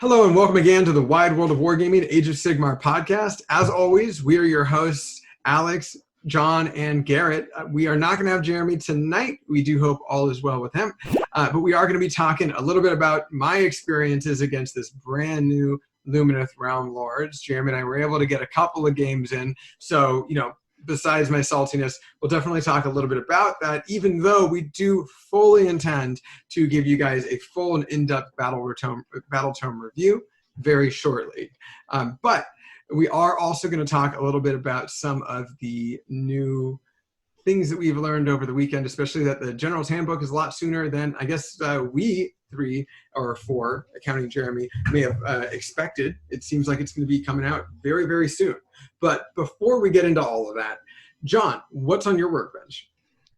Hello and welcome again to the Wide World of Wargaming Age of Sigmar podcast. As always, we are your hosts, Alex, John, and Garrett. We are not going to have Jeremy tonight. We do hope all is well with him. But we are going to be talking a little bit about my experiences against this brand new Lumineth Realm Lords. Jeremy and I were able to get a couple of games in. So, besides my saltiness, we'll definitely talk a little bit about that, even though we do fully intend to give you guys a full and in-depth battle tome review very shortly. But we are also going to talk a little bit about some of the new things that we've learned over the weekend, especially that the General's Handbook is a lot sooner than I guess we 3 or 4, counting Jeremy, may have expected. It seems like it's going to be coming out very, very soon. But before we get into all of that, John, what's on your workbench?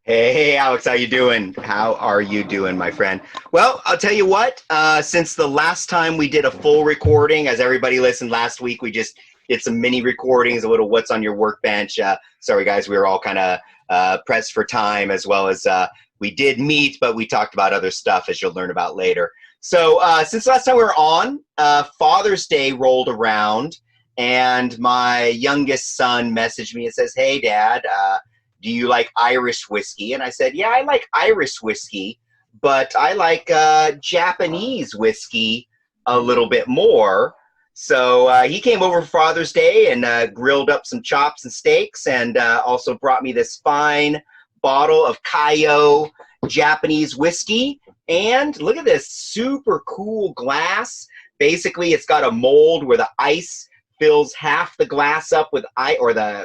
Hey, Alex, how you doing? How are you doing, my friend? Well, I'll tell you what, since the last time we did a full recording, as everybody listened last week, we just did some mini recordings, a little what's on your workbench. Sorry, guys, we were all kind of pressed for time, as well as we did meet, but we talked about other stuff, as you'll learn about later. So since last time we were on, Father's Day rolled around, and my youngest son messaged me and says, "Hey, Dad, do you like Irish whiskey?" And I said, "Yeah, I like Irish whiskey, but I like Japanese whiskey a little bit more." So he came over for Father's Day and grilled up some chops and steaks, and also brought me this fine bottle of Kaio Japanese whiskey. And look at this super cool glass. Basically, it's got a mold where the ice fills half the glass up with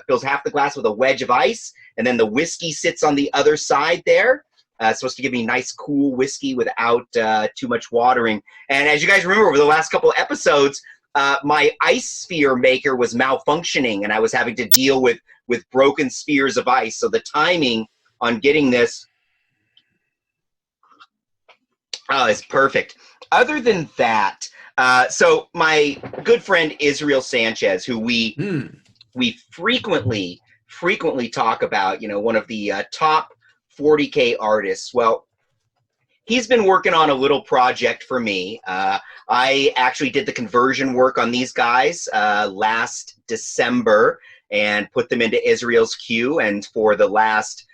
fills half the glass with a wedge of ice, and then the whiskey sits on the other side there. It's supposed to give me nice, cool whiskey without too much watering. And as you guys remember, over the last couple of episodes, my ice sphere maker was malfunctioning, and I was having to deal with broken spheres of ice. So the timing on getting this is perfect. Other than that, so my good friend Israel Sanchez, who we frequently talk about, one of the top 40K artists. Well, he's been working on a little project for me. I actually did the conversion work on these guys last December and put them into Israel's queue. And for the last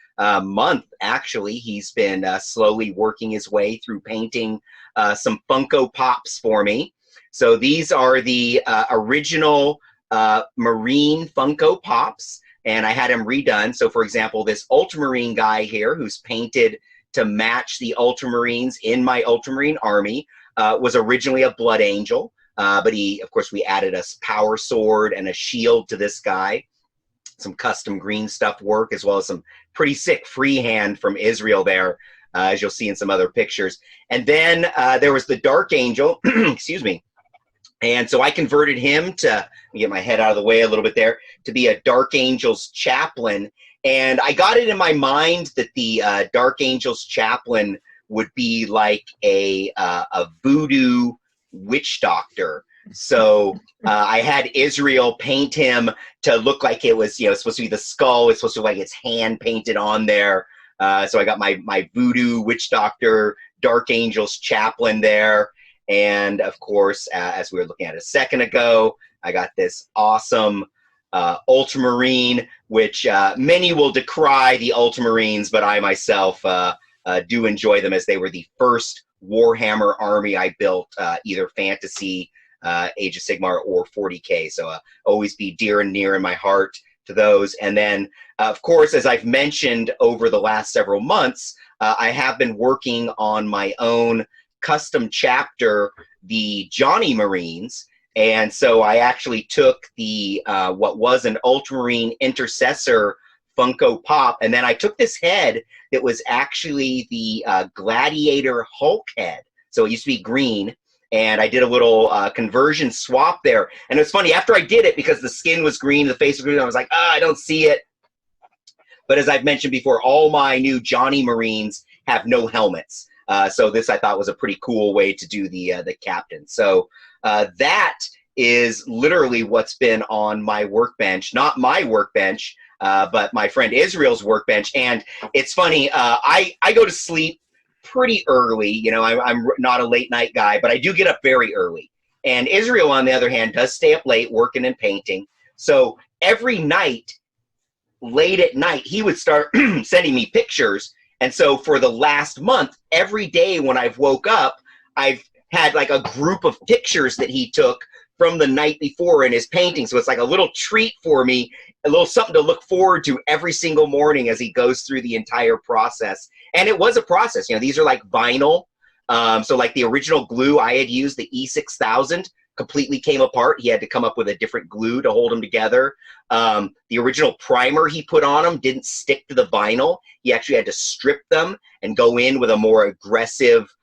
month, actually, he's been slowly working his way through painting some Funko Pops for me. So these are the original Marine Funko Pops, and I had them redone. So for example, this Ultramarine guy here, who's painted to match the Ultramarines in my Ultramarine army, was originally a Blood Angel, but of course, we added a power sword and a shield to this guy, some custom green stuff work, as well as some pretty sick freehand from Israel there, as you'll see in some other pictures. And then there was the Dark Angel, excuse me. And so I converted him to, let me get my head out of the way a little bit there, to be a Dark Angel's Chaplain. And I got it in my mind that the Dark Angel's Chaplain would be like a voodoo witch doctor. So I had Israel paint him to look like it was, supposed to be the skull. It's supposed to look like it's hand painted on there. So I got my voodoo witch doctor, Dark Angel's Chaplain there. And of course, as we were looking at a second ago, I got this awesome Ultramarine, which many will decry the Ultramarines, but I myself do enjoy them, as they were the first Warhammer army I built, either fantasy, Age of Sigmar, or 40K. So always be dear and near in my heart to those. And then, of course, as I've mentioned over the last several months, I have been working on my own custom chapter, the Johnny Marines. And so I actually took the what was an Ultramarine Intercessor Funko Pop, and then I took this head that was actually the Gladiator Hulk head. So it used to be green, and I did a little conversion swap there. And it's funny, after I did it, because the skin was green, the face was green, I was like, I don't see it. But as I've mentioned before, all my new Johnny Marines have no helmets. So this, I thought, was a pretty cool way to do the captain. So that is literally what's been on my workbench. Not my workbench, but my friend Israel's workbench. And it's funny, I go to sleep pretty early. I'm not a late night guy, but I do get up very early. And Israel, on the other hand, does stay up late working and painting. So every night, late at night, he would start sending me pictures. And so for the last month, every day when I've woke up, I've had like a group of pictures that he took from the night before in his painting. So it's like a little treat for me, a little something to look forward to every single morning as he goes through the entire process. And it was a process. You know, these are like vinyl. So like the original glue I had used, the E6000, completely came apart. He had to come up with a different glue to hold them together. The original primer he put on them didn't stick to the vinyl. He actually had to strip them and go in with a more aggressive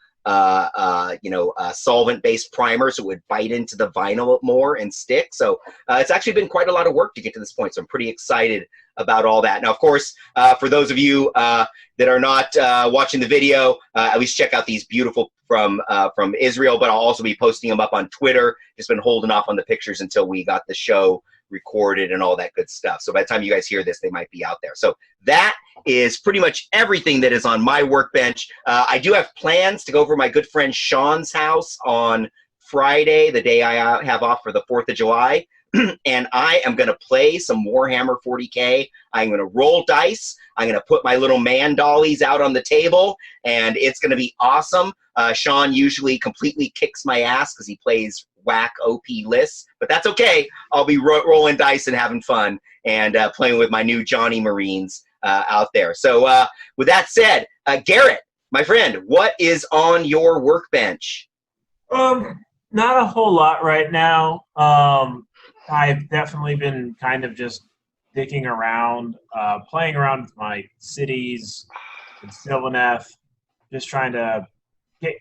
solvent-based primer, so it would bite into the vinyl more and stick. So it's actually been quite a lot of work to get to this point. So I'm pretty excited about all that. Now, of course, for those of you that are not watching the video, at least check out these beautiful from Israel, but I'll also be posting them up on Twitter. Just been holding off on the pictures until we got the show recorded and all that good stuff. So by the time you guys hear this, they might be out there. So that is pretty much everything that is on my workbench. I do have plans to go over to my good friend Sean's house on Friday, the day I have off for the 4th of July. And I am going to play some Warhammer 40K. I'm going to roll dice. I'm going to put my little man dollies out on the table, and it's going to be awesome. Sean usually completely kicks my ass because he plays whack OP lists, but that's okay. I'll be rolling dice and having fun and playing with my new Johnny Marines out there. So with that said, Garrett, my friend, what is on your workbench? Not a whole lot right now. I've definitely been kind of just dicking around, playing around with my cities and Sylvaneth, just trying to get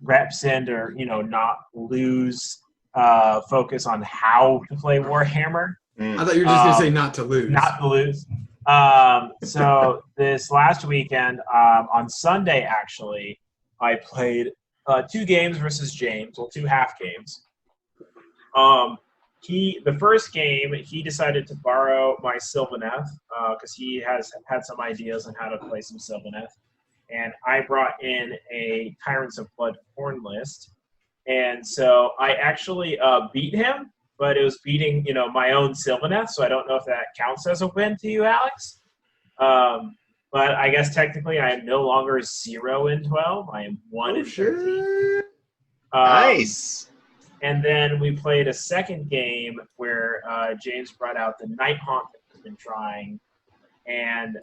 reps in or, not lose focus on how to play Warhammer. I thought you were just going to say not to lose. Not to lose. So this last weekend, on Sunday, actually, I played 2 games versus James, well, 2 half games. The first game, he decided to borrow my Sylvaneth because he has had some ideas on how to play some Sylvaneth. And I brought in a Tyrants of Blood Horn list. And so I actually beat him, but it was beating, my own Sylvaneth, so I don't know if that counts as a win to you, Alex. But I guess technically I am no longer 0-12. I am 1-13. Nice. And then we played a second game where James brought out the Night Haunt that he's been trying. And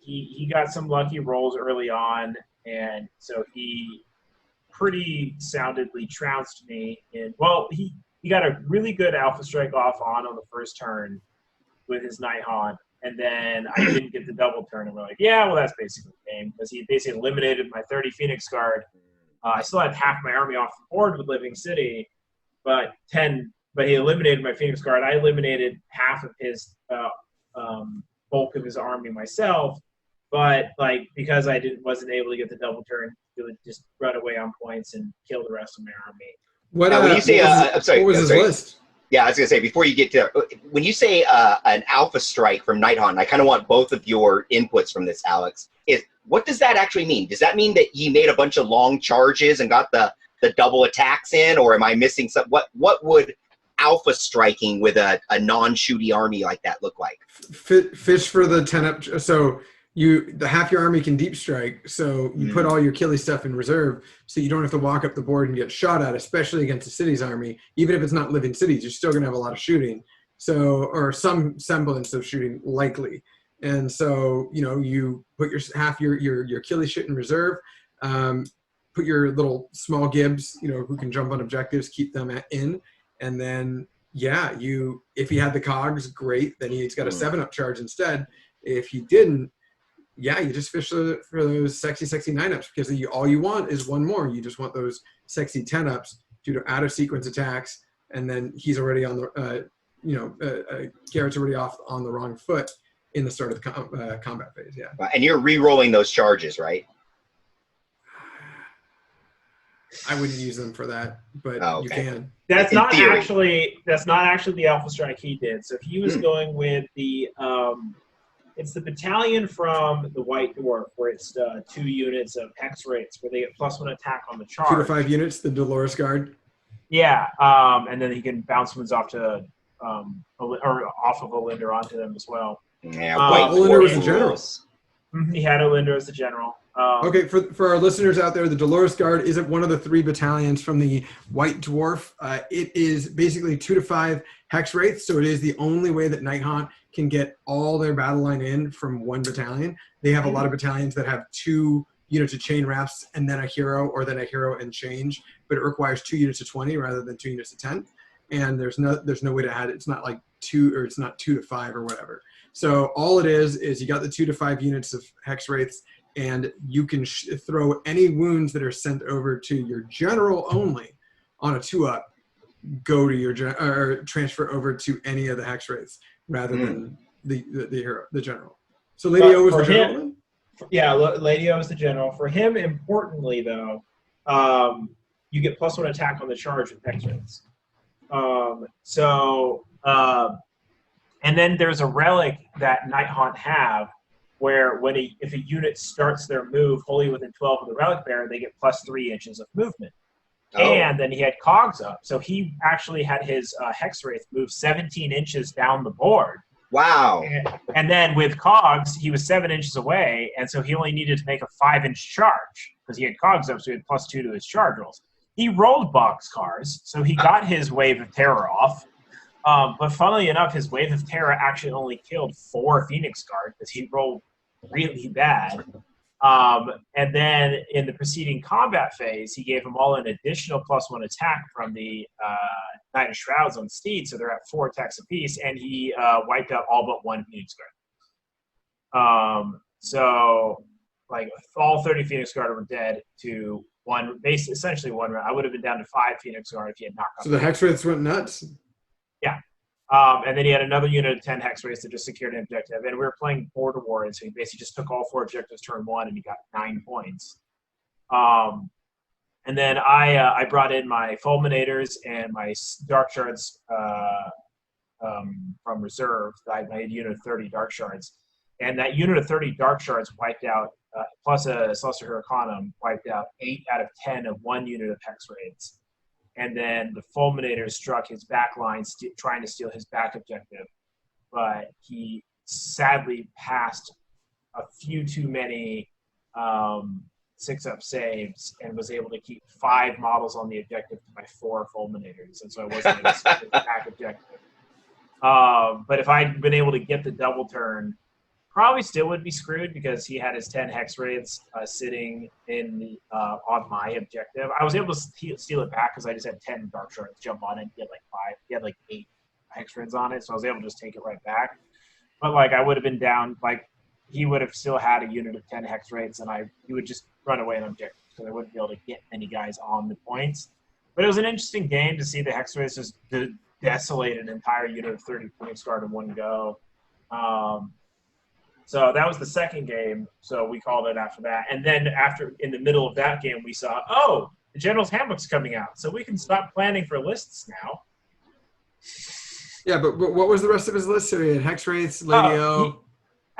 he got some lucky rolls early on, and so he pretty soundedly trounced me. He got a really good Alpha Strike off on the first turn with his Night Haunt, and then I didn't get the double turn, and we're like, yeah, well, that's basically the game, because he basically eliminated my 30 Phoenix Guard. I still had half my army off the board with Living City, but he eliminated my Phoenix Guard. I eliminated half of his bulk of his army myself, but because I wasn't able to get the double turn, it would just run away on points and kill the rest of my army. When you say, what was his list? Yeah, I was gonna say before you get to when you say an Alpha Strike from Night Haunt, I kind of want both of your inputs from this, Alex. What does that actually mean? Does that mean that he made a bunch of long charges and got the double attacks in, or am I missing some? What would Alpha striking with a non-shooty army like that look like? Fish for the 10 up. So the half your army can deep strike. So you put all your killy stuff in reserve, so you don't have to walk up the board and get shot at, especially against a city's army. Even if it's not living cities, you're still gonna have a lot of shooting. So, or some semblance of shooting, likely. And so, you put half your killy shit in reserve, put your little small gibs, who can jump on objectives, keep them in. And then, if he had the cogs, great. Then he's got a 7-up charge instead. If he didn't, you just fish for those sexy 9-ups, because all you want is one more. You just want those sexy 10-ups due to out-of-sequence attacks. And then he's already on the, Garrett's already off on the wrong foot in the start of the combat phase, And you're re-rolling those charges, right? I wouldn't use them for that, but you can. That's not actually the Alpha Strike he did. So he was going with the it's the battalion from the White Dwarf, where it's 2 units of Hex rates, where they get +1 attack on the charge. 2 to 5 units, the Dolores Guard. Yeah, and then he can bounce ones off to or off of Olinder onto them as well. Yeah, Olinder was the general. He had Olinder as the general. Okay, for our listeners out there, the Dolores Guard isn't one of the 3 battalions from the White Dwarf. It is basically 2 to 5 hex wraiths, so it is the only way that Nighthaunt can get all their battle line in from 1 battalion. They have a lot of battalions that have 2 units of chain wraps and then a hero, or then a hero and change, but it requires 2 units of 20 rather than 2 units of 10. And there's no way to add it. It's not like 2, or it's not 2 to 5 or whatever. So all it is you got the 2 to 5 units of hex wraiths, and you can throw any wounds that are sent over to your general only on a 2-up, go to your or transfer over to any of the hex wraiths rather than the hero, the general. So Lady O was the general. Yeah, Lady O is the general. For him, importantly though, you get +1 attack on the charge with hex wraiths. And then there's a relic that Nighthaunt have, where if a unit starts their move wholly within 12 of the relic bearer, they get +3 inches of movement. Oh. And then he had cogs up, so he actually had his hex wraith move 17 inches down the board. Wow! And then with cogs, he was 7 inches away, and so he only needed to make a 5-inch charge because he had cogs up, so he had +2 to his charge rolls. He rolled boxcars, so he got his wave of terror off. But funnily enough, his Wave of Terror actually only killed 4 Phoenix Guard because he rolled really bad. And then in the preceding combat phase, he gave them all an additional +1 attack from the Knight of Shrouds on Steed, so they're at 4 attacks apiece, and he wiped out all but 1 Phoenix Guard. So, like, all 30 Phoenix Guard were dead to essentially 1 round. I would have been down to 5 Phoenix Guard if he had knocked off. So the hex wraiths went nuts? Yeah. And then he had another unit of 10 hex wraiths that just secured an objective. And we were playing Border War, and so he basically just took all 4 objectives turn 1, and he got 9 points. And then I brought in my Fulminators and my Dark Shards from Reserve. I made a unit of 30 Dark Shards. And that unit of 30 Dark Shards wiped out, plus a Celestial Huracanum, wiped out 8 out of 10 of 1 unit of hex wraiths. And then the Fulminator struck his back line, trying to steal his back objective. But he sadly passed a few too many 6-up saves and was able to keep 5 models on the objective to my 4 Fulminators. And so I wasn't able to steal his back objective. But if I'd been able to get the double turn, probably still would be screwed because he had his 10 hex wraiths sitting in the on my objective. I was able to steal it back because I just had 10 dark shards jump on it. He had like 5. He had like 8 hex wraiths on it, so I was able to just take it right back. But like I would have been down, like he would have still had a unit of 10 hex wraiths, and he would just run away on objective because I wouldn't be able to get any guys on the points. But it was an interesting game to see the hex wraiths just desolate an entire unit of 30 Phoenix Guard in one go. So that was the second game, so we called it after that. And then in the middle of that game, we saw, the General's Handbook's coming out, so we can stop planning for lists now. Yeah, but what was the rest of his list? So he had Hex Wraiths, Lady O.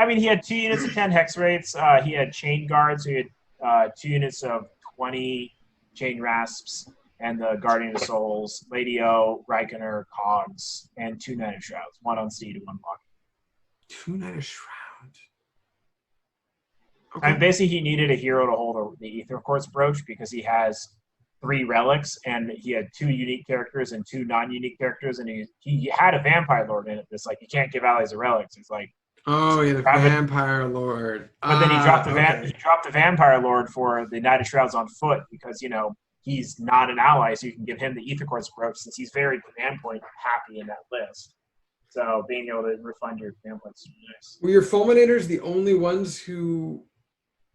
He had 2 units of 10 Hex Wraiths. He had Chain Guards, so he had 2 units of 20 Chain Rasps, and the Guardian of Souls, Lady O, Raikkoner, Cogs, and 2 Knight of Shrouds, 1 on Steed and 1 block. 2 Knight of Shrouds. Okay. And basically, he needed a hero to hold the Ether Quartz brooch because he has 3 relics, and he had 2 unique characters and 2 non-unique characters, and he had a Vampire Lord in it. It's like you can't give allies the relics. It's like the Vampire Lord. But then he dropped the Vampire Lord for the Knight of Shrouds on foot because he's not an ally, so you can give him the Ether Quartz brooch since he's very command point happy in that list. So being able to refund your command points is nice. Were your Fulminators the only ones who?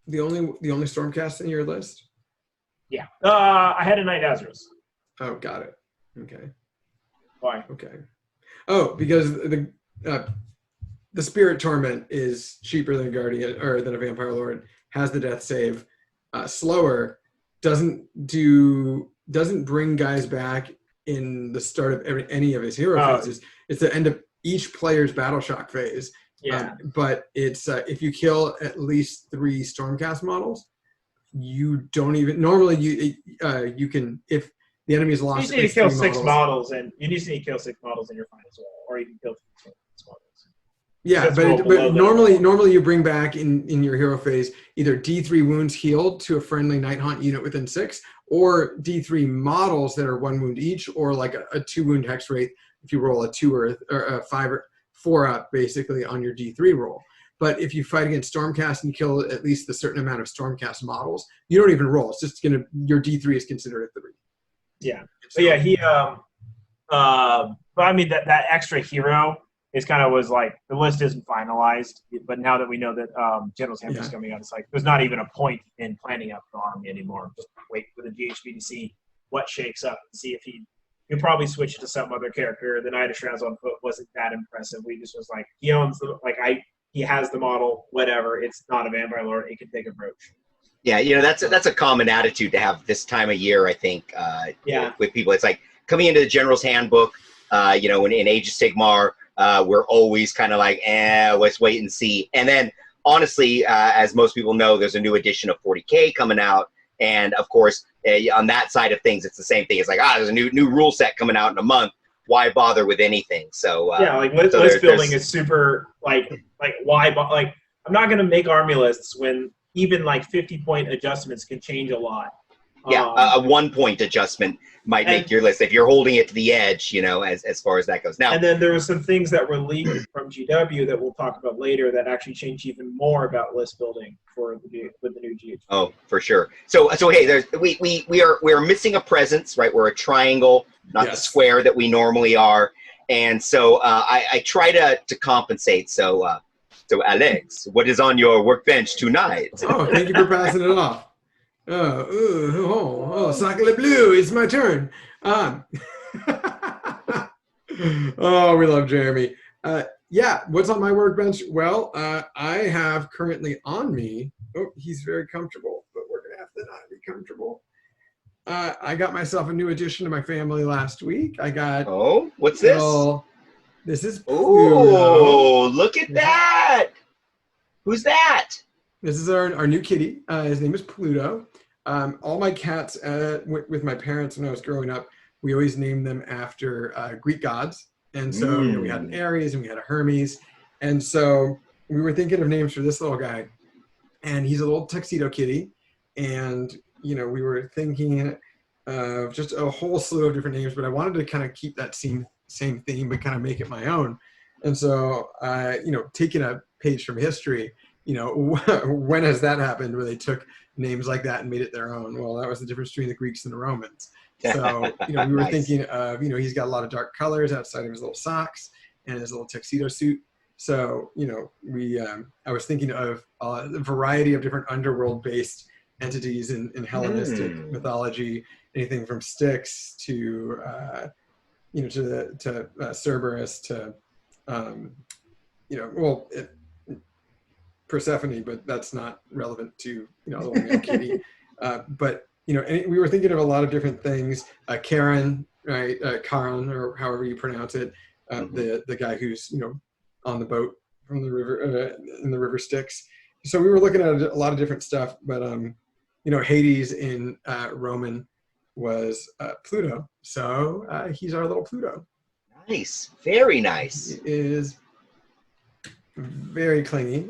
The only Stormcast in your list? Yeah. I had a Knight Azra's. Oh, got it. Okay. Why? Okay. Oh, because the Spirit Torment is cheaper than a Guardian or than a Vampire Lord, has the death save, slower, doesn't bring guys back in the start of any of his hero phases. It's the end of each player's battle shock phase. Yeah, but it's if you kill at least 3 Stormcast models, you don't even normally you can if the enemy's You lost just at need to least kill 3 6 models. models, and you just need to kill 6 models in your final as well, or you can kill 6 models. Yeah, That's roll but below normally you bring back in your hero phase either D3 wounds healed to a friendly Night Haunt unit within 6, or D3 models that are 1 wound each, or like a 2 wound hex rate if you roll a 2 or a 5 or 4 up basically on your D3 roll. But if you fight against Stormcast and you kill at least a certain amount of Stormcast models, you don't even roll. It's just your D3 is considered a 3. Yeah, but yeah, he but I mean that extra hero is kind of was like the list isn't finalized, but now that we know that General's Hammer is coming out, it's like there's not even a point in planning up the army anymore. Just wait for the GHB to see what shakes up and see if he'll probably switch to some other character. The Knight of Shrouds on Foot wasn't that impressive. We just was like he owns he has the model, whatever. It's not a Vampire Lord. It can take a brooch. Yeah, that's a common attitude to have this time of year, I think. With people, it's like coming into the General's Handbook. In Age of Sigmar, we're always kind of like, let's wait and see. And then, honestly, as most people know, there's a new edition of 40K coming out, and of course, on that side of things, it's the same thing. It's like, there's a new rule set coming out in a month. Why bother with anything? So list building is super like why I'm not gonna make army lists when even 50-point adjustments can change a lot. Yeah, a 1-point adjustment might make your list if you're holding it to the edge, as far as that goes. Now, and then there were some things that were leaked from GW that we'll talk about later that actually change even more about list building with the new GH. Oh, for sure. So hey, we are missing a presence, right? We're a triangle, not the square that we normally are, and so I try to compensate. So Alex, what is on your workbench tonight? Oh, thank you for passing it off. Sacre Bleu, it's my turn. Oh, we love Jeremy. What's on my workbench? Well, I have currently on me, he's very comfortable, but we're going to have to not be comfortable. I got myself a new addition to my family last week. I got... Oh, what's this? This is Pluto. Oh, look at that. Who's that? This is our new kitty. His name is Pluto. All my cats with my parents when I was growing up, we always named them after Greek gods. And so we had an Ares and we had a Hermes. And so we were thinking of names for this little guy. And he's a little tuxedo kitty. And, we were thinking of just a whole slew of different names, but I wanted to kind of keep that same theme, but kind of make it my own. And so, taking a page from history, when has that happened where they took names like that and made it their own? Well, that was the difference between the Greeks and the Romans. So, we were thinking of, he's got a lot of dark colors outside of his little socks and his little tuxedo suit. So, I was thinking of a variety of different underworld-based entities in Hellenistic mythology, anything from Styx to, to Cerberus to, Persephone, but that's not relevant to the little male kitty. But we were thinking of a lot of different things. Charon, right? Charon, or however you pronounce it, the guy who's on the boat from the river in the river Styx. So we were looking at a lot of different stuff, but Hades in Roman was Pluto, so he's our little Pluto. Nice, very nice. He is very clingy.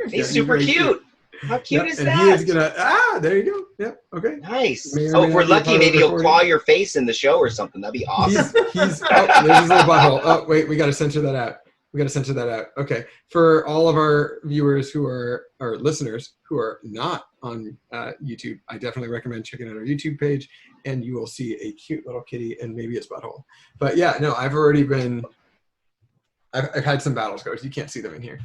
He's super cute. How cute is that? He is gonna. There you go. Yep. Okay. Nice. If we're lucky, maybe he'll claw your face in the show or something. That'd be awesome. There's his little butthole. Oh, wait, we got to censor that out. Okay. For all of our viewers or listeners who are not on YouTube, I definitely recommend checking out our YouTube page, and you will see a cute little kitty and maybe its butthole. But yeah, no, I've had some battle scars. You can't see them in here.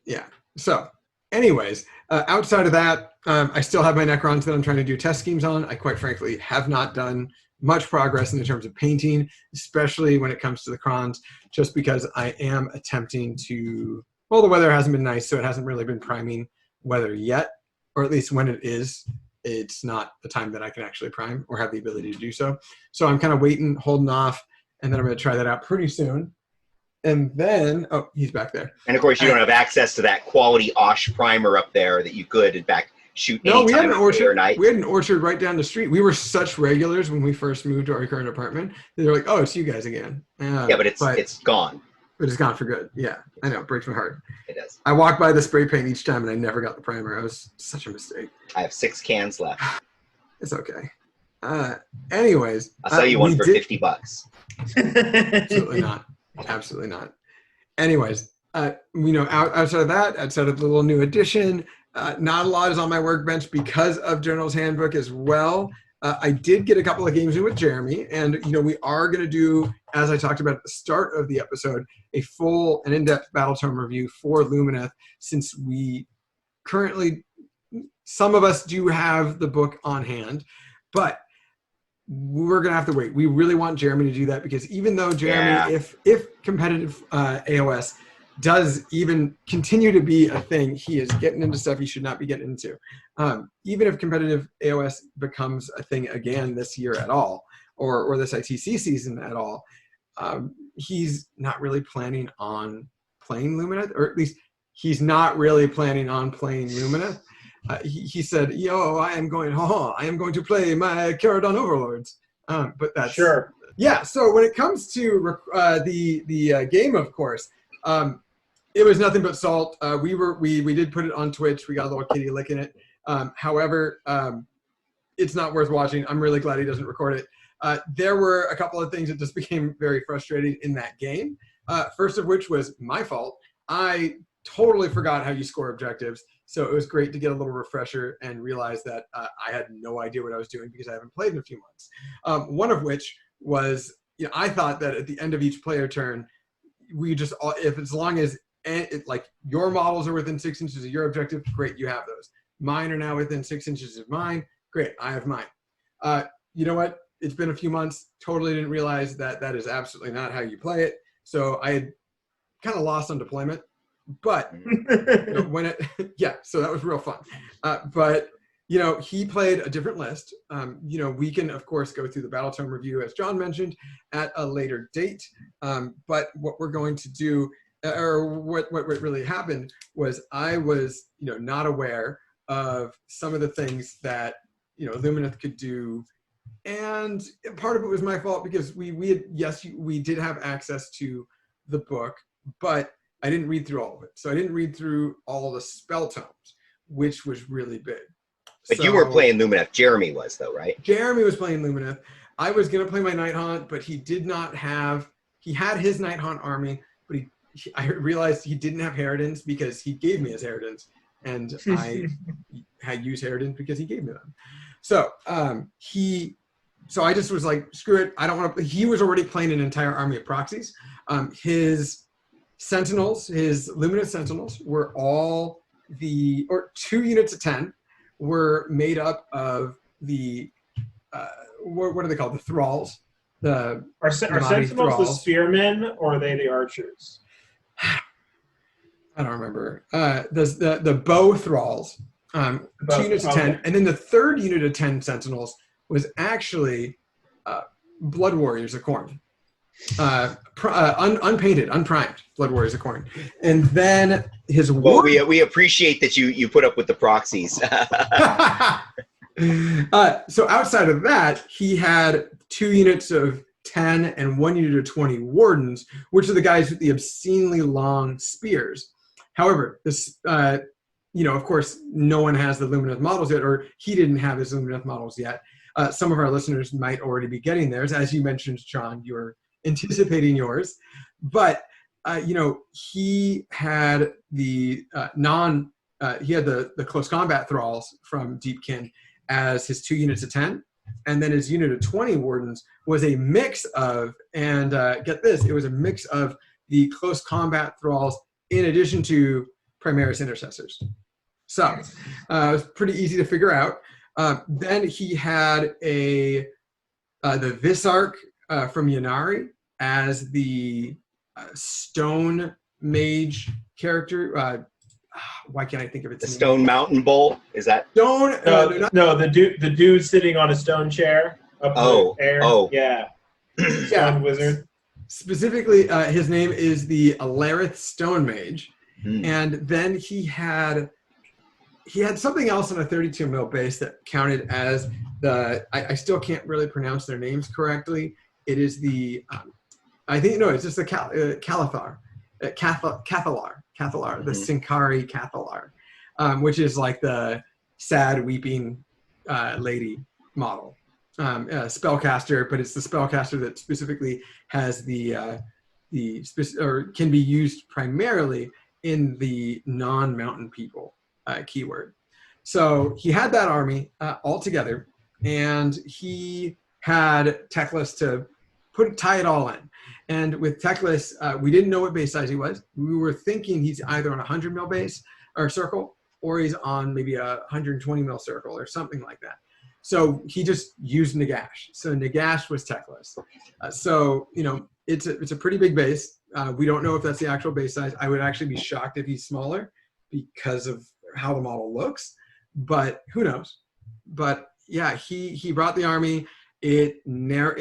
Yeah. So anyways, outside of that, I still have my Necrons that I'm trying to do test schemes on. I quite frankly have not done much progress in terms of painting, especially when it comes to the crons, just because I am attempting to, the weather hasn't been nice, so it hasn't really been priming weather yet, or at least when it is, it's not the time that I can actually prime or have the ability to do so. So I'm kind of waiting, holding off, and then I'm going to try that out pretty soon. And then, he's back there. And of course, you don't have access to that quality OSH primer up there that you could, in fact, shoot No, we had anytime an of day or orchard. night? We had an orchard right down the street. We were such regulars when we first moved to our current apartment. They were like, "Oh, it's you guys again." Yeah, but it's gone. But it's gone for good. Yeah, I know. It breaks my heart. It does. I walked by the spray paint each time, and I never got the primer. I was such a mistake. I have 6 cans left. It's okay. Anyways, I'll sell you one for $50. Absolutely not. Absolutely not. Anyways, outside of that, outside of the little new edition, not a lot is on my workbench because of General's Handbook as well. I did get a couple of games in with Jeremy, and we are going to do, as I talked about at the start of the episode, a full and in-depth battle tome review for Lumineth, since we currently, some of us do have the book on hand, but we're going to have to wait. We really want Jeremy to do that, because even though Jeremy, if competitive AoS does even continue to be a thing, he is getting into stuff he should not be getting into. Even if competitive AoS becomes a thing again this year at all, or this ITC season at all, he's not really planning on playing Lumineth, or at least he's not really planning on playing Lumineth. He said, I am going to play my Caradon Overlords. But that's sure. Yeah. So when it comes to the game, of course, it was nothing but salt. We did put it on Twitch. We got a little kitty licking it. However, it's not worth watching. I'm really glad he doesn't record it. There were a couple of things that just became very frustrating in that game. First of which was my fault. I totally forgot how you score objectives. So it was great to get a little refresher and realize that I had no idea what I was doing, because I haven't played in a few months. One of which was, I thought that at the end of each player turn, we just, as long as your models are within 6 inches of your objective, great, you have those. Mine are now within 6 inches of mine, great, I have mine. You know what? It's been a few months. Totally didn't realize that that is absolutely not how you play it. So I had kind of lost on deployment. But so that was real fun. But he played a different list. We can of course go through the battle tome review, as John mentioned, at a later date. But what we're going to do, or what really happened, was I was not aware of some of the things that Lumineth could do, and part of it was my fault, because we did have access to the book, but I didn't read through all of it. So I didn't read through all the spell tomes, which was really big. But you were playing Lumineth. Jeremy was, though, right? Jeremy was playing Lumineth. I was going to play my Night Haunt, but he did not have... He had his Night Haunt army, but I realized he didn't have Harridans, because he gave me his Harridans. And I had used Harridans because he gave me them. So I just was like, screw it. I don't want to... He was already playing an entire army of proxies. His Sentinels, his Luminous Sentinels, were all 2 units of 10 were made up of the what are they called? The Thralls. Are Sentinels Thralls the Spearmen, or are they the Archers? I don't remember. The Bow Thralls, 2 units of 10, and then the 3rd unit of 10 Sentinels was actually Blood Warriors of Khorne. Unpainted, unprimed Blood Warriors of Khorne. And then his we appreciate that you put up with the proxies. So outside of that, he had 2 units of 10 and 1 unit of 20 Wardens, which are the guys with the obscenely long spears. However, this of course, no one has the Lumineth models yet, or he didn't have his Lumineth models yet. Some of our listeners might already be getting theirs. As you mentioned, John, you're anticipating yours, but he had the the close combat Thralls from Deepkin as his 2 units of 10, and then his unit of 20 Wardens was a mix of, and get this, it was a mix of the close combat Thralls in addition to Primaris Intercessors. So it was pretty easy to figure out. Then he had the Veysseire from Ynnari as the stone mage character. Why can't I think of it? The Stone Mountain Bull? Is that Stone? No, the dude sitting on a stone chair up in the air. Oh, yeah, yeah. Wizard. Specifically, his name is the Alarith Stone Mage, and then he had he had something else on a 32 mil base that counted as the, I still can't really pronounce their names correctly. It is the, I think, no, it's just the Cathalar, the Sincari Cathalar, which is like the sad weeping lady model. Spellcaster, but it's the spellcaster that specifically has or can be used primarily in the non-mountain people keyword. So he had that army all together, and he had Teclis to tie it all in. And with Teclis, we didn't know what base size he was. We were thinking he's either on a 100 mil base or circle, or he's on maybe a 120 mil circle or something like that. So he just used Nagash. So Nagash was Teclis. So, you know, it's a pretty big base. We don't know if that's the actual base size. I would actually be shocked if he's smaller because of how the model looks, but who knows? But yeah, he brought the army. It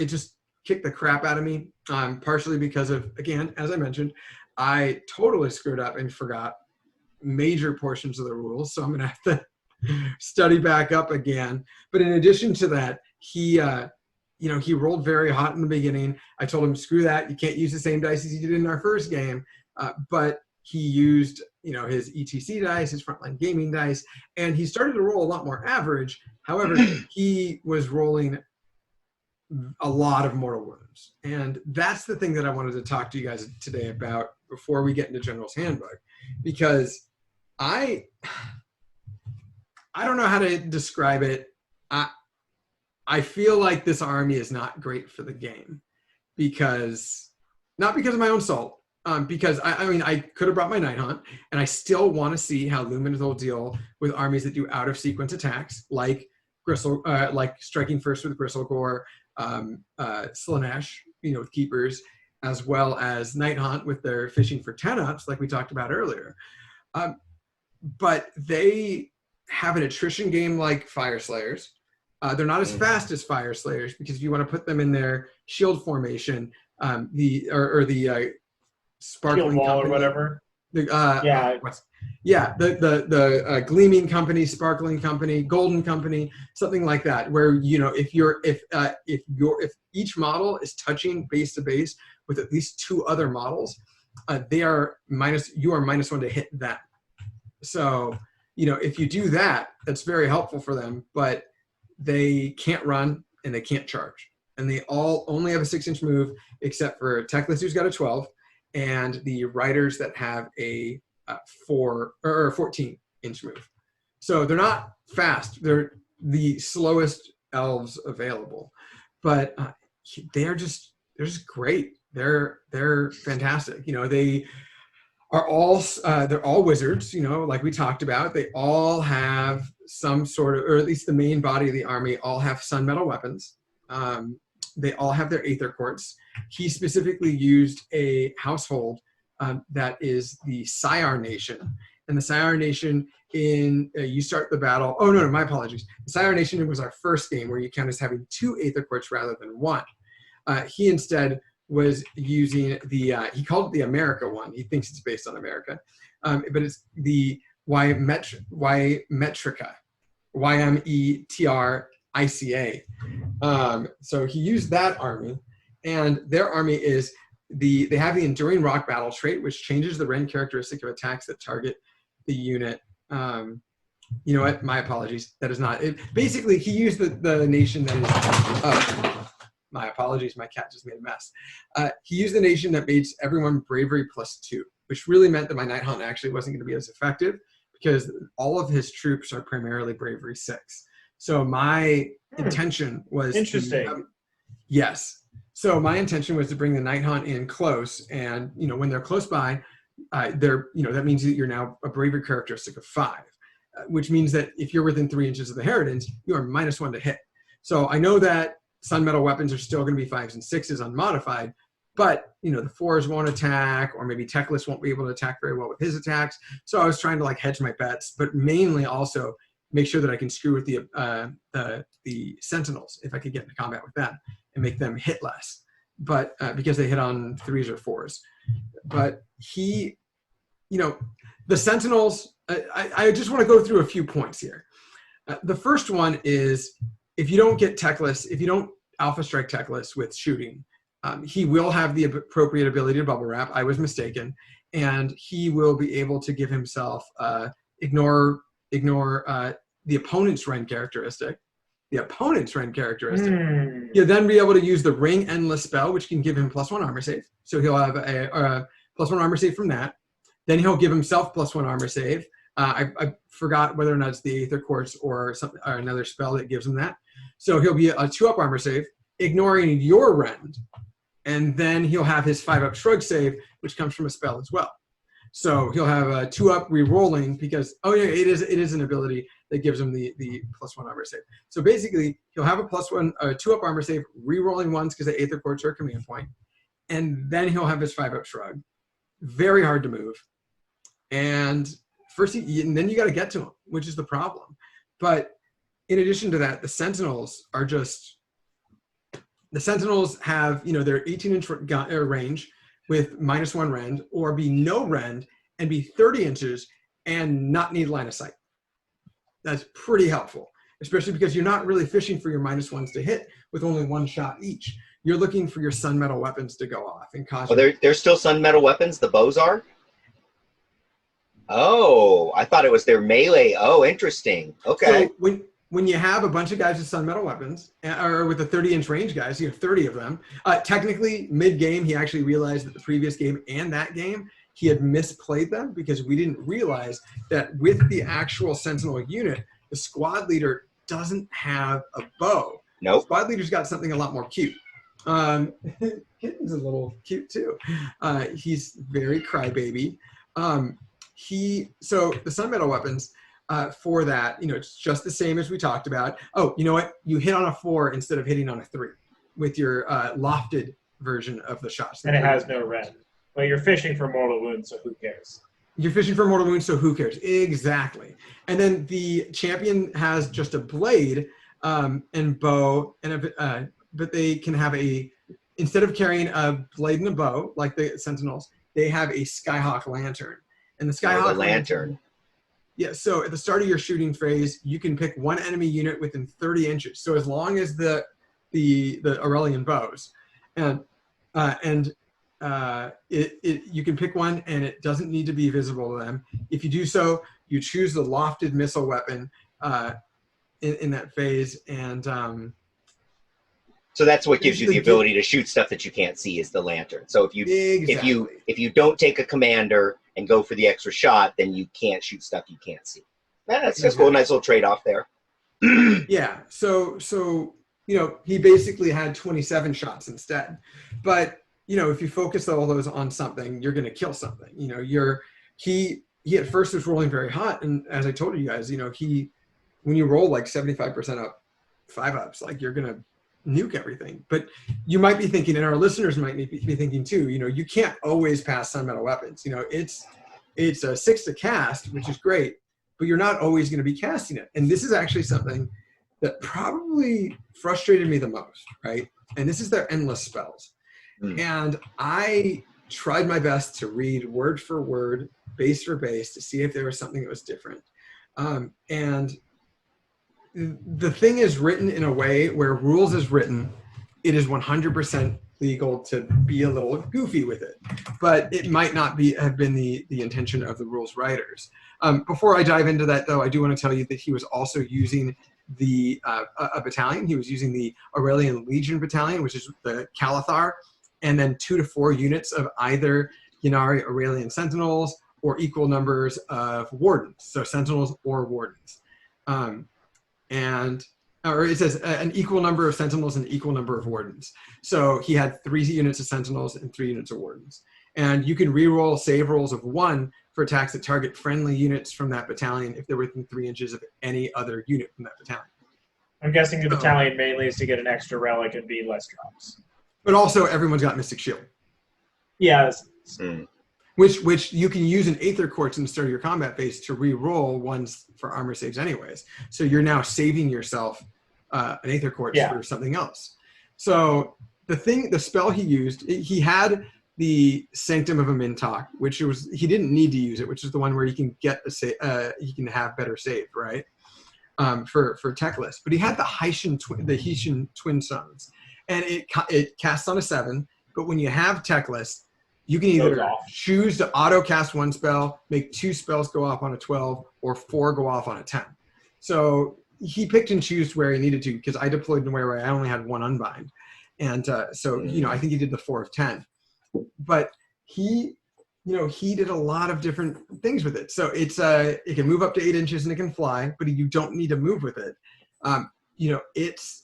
just kicked the crap out of me, partially because of, again, as I mentioned, I totally screwed up and forgot major portions of the rules. So I'm going to have to study back up again. But in addition to that, he rolled very hot in the beginning. I told him, screw that. You can't use the same dice as you did in our first game. But he used, his ETC dice, his frontline gaming dice, and he started to roll a lot more average. However, he was rolling a lot of mortal wounds. And that's the thing that I wanted to talk to you guys today about before we get into General's Handbook, because I don't know how to describe it. I feel like this army is not great for the game, not because of my own salt, because I could have brought my Night Hunt, and I still want to see how Lumens will deal with armies that do out of sequence attacks, like striking first with Gristlegore, Slaanesh, with Keepers, as well as Night Hunt with their fishing for 10-ups, like we talked about earlier. But they have an attrition game like Fire Slayers. They're not as fast as Fire Slayers, because if you want to put them in their shield formation, the sparkling shield wall company, or whatever. The gleaming company, sparkling company, golden company, something like that, where if each model is touching base to base with at least 2 other models, you are -1 to hit them. So if you do that, that's very helpful for them, but they can't run and they can't charge, and they all only have a 6-inch move, except for Teclis, who's got a 12, and the riders that have a 14-inch move. So they're not fast. They're the slowest elves available, but they're just great. They're fantastic. They are all they're all wizards. Like we talked about, they all have some sort of, or at least the main body of the army, all have sun metal weapons. They all have their Aether Quartz. He specifically used a household that is the Sire Nation. And the Sire Nation, you start the battle. Oh, no, my apologies. The Sire Nation was our first game, where you count as having 2 Aether Quartz rather than 1. He instead was using he called it the America one. He thinks it's based on America. But it's the Ymetrica. Ymetrica. So he used that army, and their army is they have the Enduring Rock Battle trait, which changes the Rend characteristic of attacks that target the unit. You know what? My apologies. That is not it. Basically, he used the nation that is. My apologies. My cat just made a mess. He used the nation that made everyone bravery +2, which really meant that my Night Hunt actually wasn't going to be as effective, because all of his troops are primarily bravery 6. So my intention was yes. So my intention was to bring the Night Hunt in close, and when they're close by, that means that you're now a bravery characteristic of 5, which means that if you're within 3 inches of the Heritance, you are -1 to hit. So I know that sun metal weapons are still going to be 5s and 6s unmodified, but the 4s won't attack, or maybe Teclis won't be able to attack very well with his attacks. So I was trying to hedge my bets, but mainly also make sure that I can screw with the Sentinels, if I could get into combat with them and make them hit less, but because they hit on 3s or 4s. But he, The Sentinels, I just want to go through a few points here. The first one is if you don't get techless, if you don't Alpha Strike techless with shooting, he will have the appropriate ability to bubble wrap. I was mistaken. And he will be able to give himself ignore the opponent's rend characteristic. The opponent's rend characteristic. He'll then be able to use the Ring Endless spell, which can give him +1 armor save. So he'll have a +1 armor save from that. Then he'll give himself +1 armor save. I forgot whether or not it's the Aether Quartz or something or another spell that gives him that. So he'll be a 2-up armor save, ignoring your rend. And then he'll have his 5-up shrug save, which comes from a spell as well. So he'll have a 2-up re-rolling because, it is an ability that gives him the +1 armor save. So basically, he'll have a 2-up armor save, re-rolling ones because the Aether Quartz are a command point. And then he'll have his 5-up shrug. Very hard to move. And then you got to get to him, which is the problem. But in addition to that, the Sentinels are just... The Sentinels have, their 18-inch range with -1 rend, or be no rend and be 30 inches and not need line of sight. That's pretty helpful, especially because you're not really fishing for your -1s to hit with only 1 shot each. You're looking for your sun metal weapons to go off and cause. Oh, they're still sun metal weapons. The bows are. Oh, I thought it was their melee. Oh, interesting. Okay. So when you have a bunch of guys with sun metal weapons, or with the 30-inch range guys, you have 30 of them. Technically, mid-game, he actually realized that the previous game and that game, he had misplayed them because we didn't realize that with the actual Sentinel unit, the squad leader doesn't have a bow. Nope. Squad leader's got something a lot more cute. Kitten's a little cute too. He's very crybaby. So the sun metal weapons, for that, it's just the same as we talked about. Oh, you know what? You hit on a 4 instead of hitting on a 3 with your lofted version of the shots. And it has no rend. Well, you're fishing for mortal wounds, so who cares? You're fishing for mortal wounds, so who cares? Exactly. And then the champion has just a blade and bow, but they can have instead of carrying a blade and a bow like the Sentinels, they have a Skyhawk lantern. And the Skyhawk lantern. Yeah, so at the start of your shooting phase, you can pick 1 enemy unit within 30 inches. So as long as the Aurelion bows, and you can pick one, and it doesn't need to be visible to them. If you do so, you choose the lofted missile weapon in that phase, and so that's what gives you the ability to shoot stuff that you can't see is the lantern. So if you don't take a commander and go for the extra shot, then you can't shoot stuff you can't see. That's just a nice little trade-off there. Yeah. So he basically had 27 shots instead. But if you focus all those on something, you're going to kill something. He at first was rolling very hot, and as I told you guys, when you roll like 75% up 5-ups, like you're going to nuke everything. But you might be thinking, and our listeners might be thinking too, you can't always pass sun metal weapons. It's a 6 to cast, which is great, but you're not always going to be casting it. And this is actually something that probably frustrated me the most, right? And this is their endless spells. And I tried my best to read word for word, base for base, to see if there was something that was different. And the thing is written in a way where rules is written, it is 100% legal to be a little goofy with it, but it might not have been the intention of the rules writers. Before I dive into that, though, I do want to tell you that he was also using a battalion. He was using the Aurelion Legion battalion, which is the Calathar, and then 2 to 4 units of either Ynnari Aurelion Sentinels or equal numbers of Wardens, so Sentinels or Wardens. Or it says an equal number of Sentinels and an equal number of Wardens. So he had 3 units of Sentinels and 3 units of Wardens. And you can reroll save rolls of 1 for attacks that target friendly units from that battalion if they're within 3 inches of any other unit from that battalion. I'm guessing the battalion mainly is to get an extra relic and be less drops. But also everyone's got Mystic Shield. Yeah. Which you can use an Aether Quartz in the start of your combat phase to re-roll ones for armor saves anyways. So you're now saving yourself an Aether Quartz for something else. So the spell he used, he had the Sanctum of a Mintok, which he didn't need to use it, which is the one where he can get he can have better save, right? For Teclis, but he had the Hessian Twin Suns, and it casts on a 7. But when you have Teclis, you can either choose to auto cast 1 spell, make 2 spells go off on a 12, or 4 go off on a 10. So he picked and chose where he needed to, because I deployed in a way where I only had 1 unbind, and so I think he did the 4 of 10. But he did a lot of different things with it. So it can move up to 8 inches and it can fly, but you don't need to move with it. It's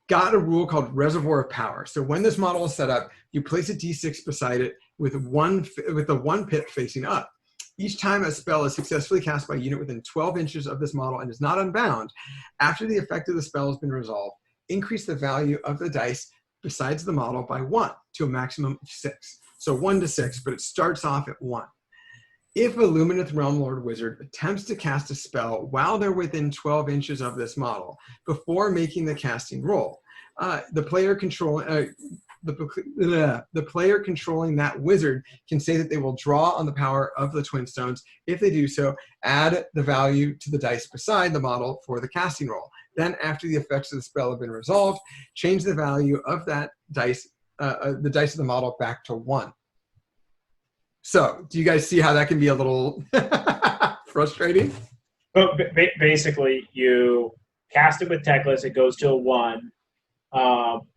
got a rule called Reservoir of Power. So when this model is set up, you place a D6 beside it with the 1 pip facing up. Each time a spell is successfully cast by a unit within 12 inches of this model and is not unbound, after the effect of the spell has been resolved, increase the value of the dice besides the model by 1 to a maximum of 6. So 1 to 6, but it starts off at 1. If a Lumineth Realm Lord Wizard attempts to cast a spell while they're within 12 inches of this model before making the casting roll, the player controlling that wizard can say that they will draw on the power of the Twin Stones. If they do so, add the value to the dice beside the model for the casting roll. Then, after the effects of the spell have been resolved, change the value of that dice, the dice of the model, back to 1. So, do you guys see how that can be a little frustrating? But basically, you cast it with Teclis, it goes to a 1.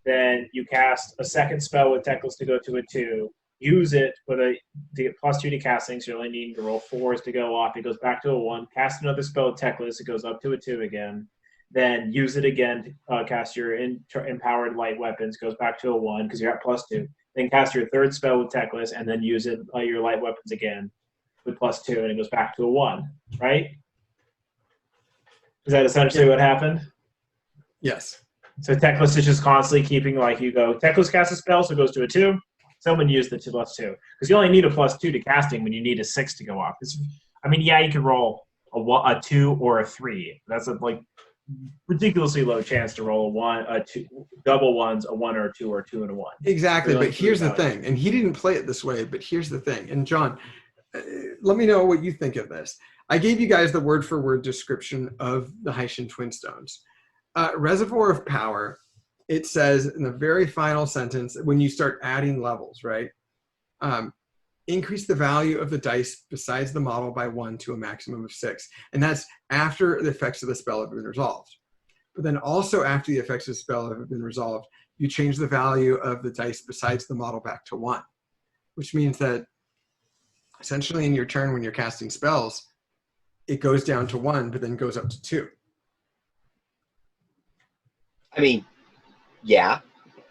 Then you cast a second spell with Teclis to go to a 2. Use it to get +2 to casting, so you're only needing to roll 4s to go off. It goes back to a 1. Cast another spell with Teclis, it goes up to a 2 again. Then use it again to cast your empowered light weapons, goes back to a 1 because you're at +2. Then cast your third spell with Teclis, and then use it your light weapons again with +2, and it goes back to a 1, right? Is that essentially what happened? Yes. So Teclis is just constantly keeping, you go, Teclis casts a spell, so it goes to a 2. Someone used the +2. Because you only need a +2 to casting when you need a 6 to go off. You can roll a 2 or a 3. That's a ridiculously low chance to roll a 2, double ones, a 1 or a 2 or a 2 and a 1. Exactly, but here's the thing, and he didn't play it this way, but here's the thing. And John, let me know what you think of this. I gave you guys the word-for-word description of the Hessian Twin Stones. Reservoir of Power, it says in the very final sentence, when you start adding levels, right? Increase the value of the dice besides the model by 1 to a maximum of 6. And that's after the effects of the spell have been resolved. But then also after the effects of the spell have been resolved, you change the value of the dice besides the model back to 1. Which means that essentially in your turn when you're casting spells, it goes down to 1, but then goes up to 2. I mean, yeah.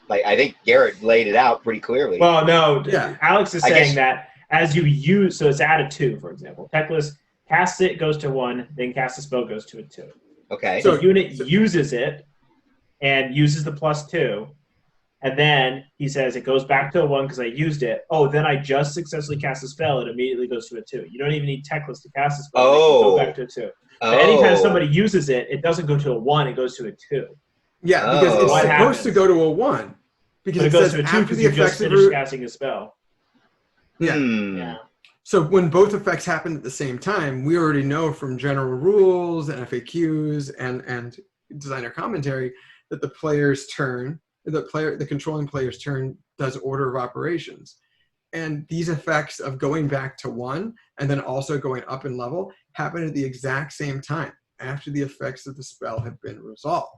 I think Garrett laid it out pretty clearly. Well, no. Yeah. Alex is saying that as you use, so it's at a 2, for example. Teclis casts it, goes to 1, then casts a spell, goes to a 2. Okay. So the unit uses it and uses the +2, and then he says it goes back to a 1 because I used it. Oh, then I just successfully cast a spell. It immediately goes to a 2. You don't even need Teclis to cast a spell. Oh. It go back to a 2. But anytime somebody uses it, it doesn't go to a 1. It goes to a 2. Yeah, because it's What supposed happens? to go to a 1. Because But it goes to a 2 after because the you just effects finished casting a spell. Yeah. Yeah. So when both effects happen at the same time, we already know from general rules and FAQs and designer commentary that the player's turn, the controlling player's turn does order of operations. And these effects of going back to 1 and then also going up in level happen at the exact same time after the effects of the spell have been resolved.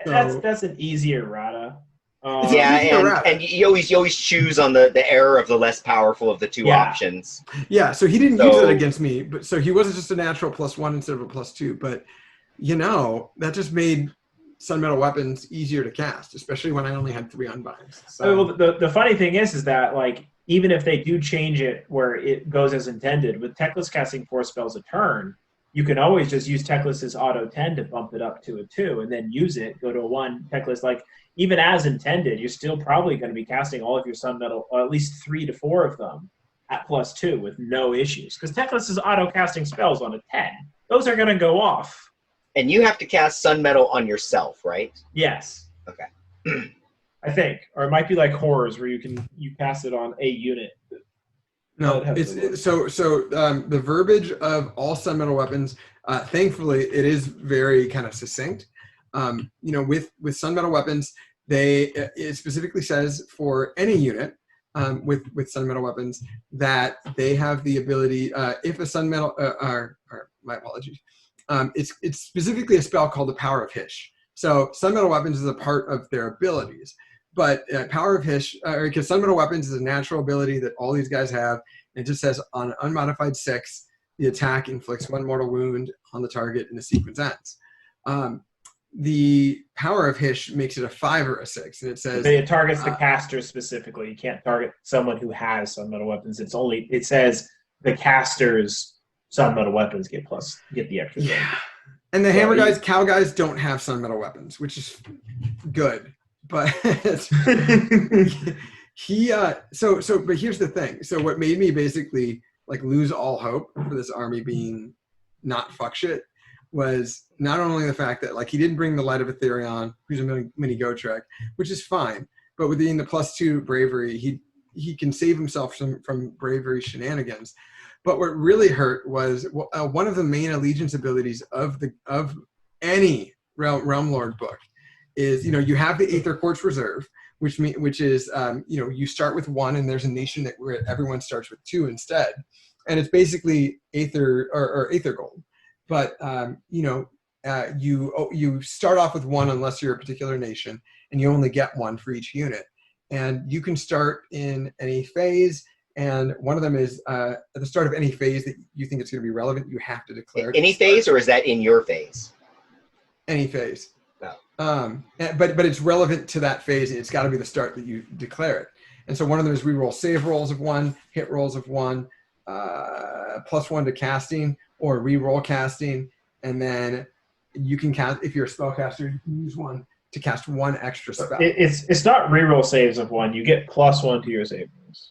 That's an easier rata. And you always choose on the error of the less powerful of the two options. Yeah, so he didn't use it against me, but so he wasn't just a natural +1 instead of a +2. But that just made Sun Metal weapons easier to cast, especially when I only had 3 unbinds. So the funny thing is that even if they do change it where it goes as intended, with Teclis casting 4 spells a turn, you can always just use Teclis's auto 10 to bump it up to a 2 and then use it, go to a 1. Teclis, even as intended, you're still probably going to be casting all of your Sun Metal, or at least 3 to 4 of them at +2 with no issues. Because Teclis is auto casting spells on a 10. Those are going to go off. And you have to cast Sun Metal on yourself, right? Yes. Okay. I think, or it might be like horrors where you cast it on a unit. No, the verbiage of all sun metal weapons, thankfully, it is very kind of succinct. With sun metal weapons, it specifically says for any unit with sun metal weapons that they have the ability, if a sun metal, my apologies, it's specifically a spell called the Power of Hish. So sun metal weapons is a part of their abilities. But Power of Hish, because sun metal weapons is a natural ability that all these guys have. And it just says on an unmodified 6, the attack inflicts 1 mortal wound on the target and the sequence ends. The Power of Hish makes it a 5 or a 6, and it says it targets the caster specifically. You can't target someone who has sun metal weapons. It says the caster's sun metal weapons get the extra. Yeah, thing. And the hammer guys, cow guys don't have sun metal weapons, which is good. But but here's the thing. So what made me basically like lose all hope for this army being not fuck shit was not only the fact that like he didn't bring the Light of Etherion, who's a mini Gotrek, which is fine, but with being the +2 bravery, he can save himself from bravery shenanigans. But what really hurt was one of the main allegiance abilities of any Realm Lord book is, you have the Aether Quartz Reserve, which is, you start with 1 and there's a nation where everyone starts with 2 instead. And it's basically Aether or Aether Gold. But, you start off with 1 unless you're a particular nation, and you only get 1 for each unit. And you can start in any phase, and one of them is at the start of any phase that you think it's going to be relevant, you have to declare it. Any phase, or is that in your phase? Any phase. No. But it's relevant to that phase, and it's got to be the start that you declare it. And so one of them is reroll save rolls of 1, hit rolls of 1, +1 to casting, or reroll casting, and then you can cast, if you're a spellcaster, you can use 1 to cast 1 extra spell. It's not reroll saves of 1. You get +1 to your save rolls.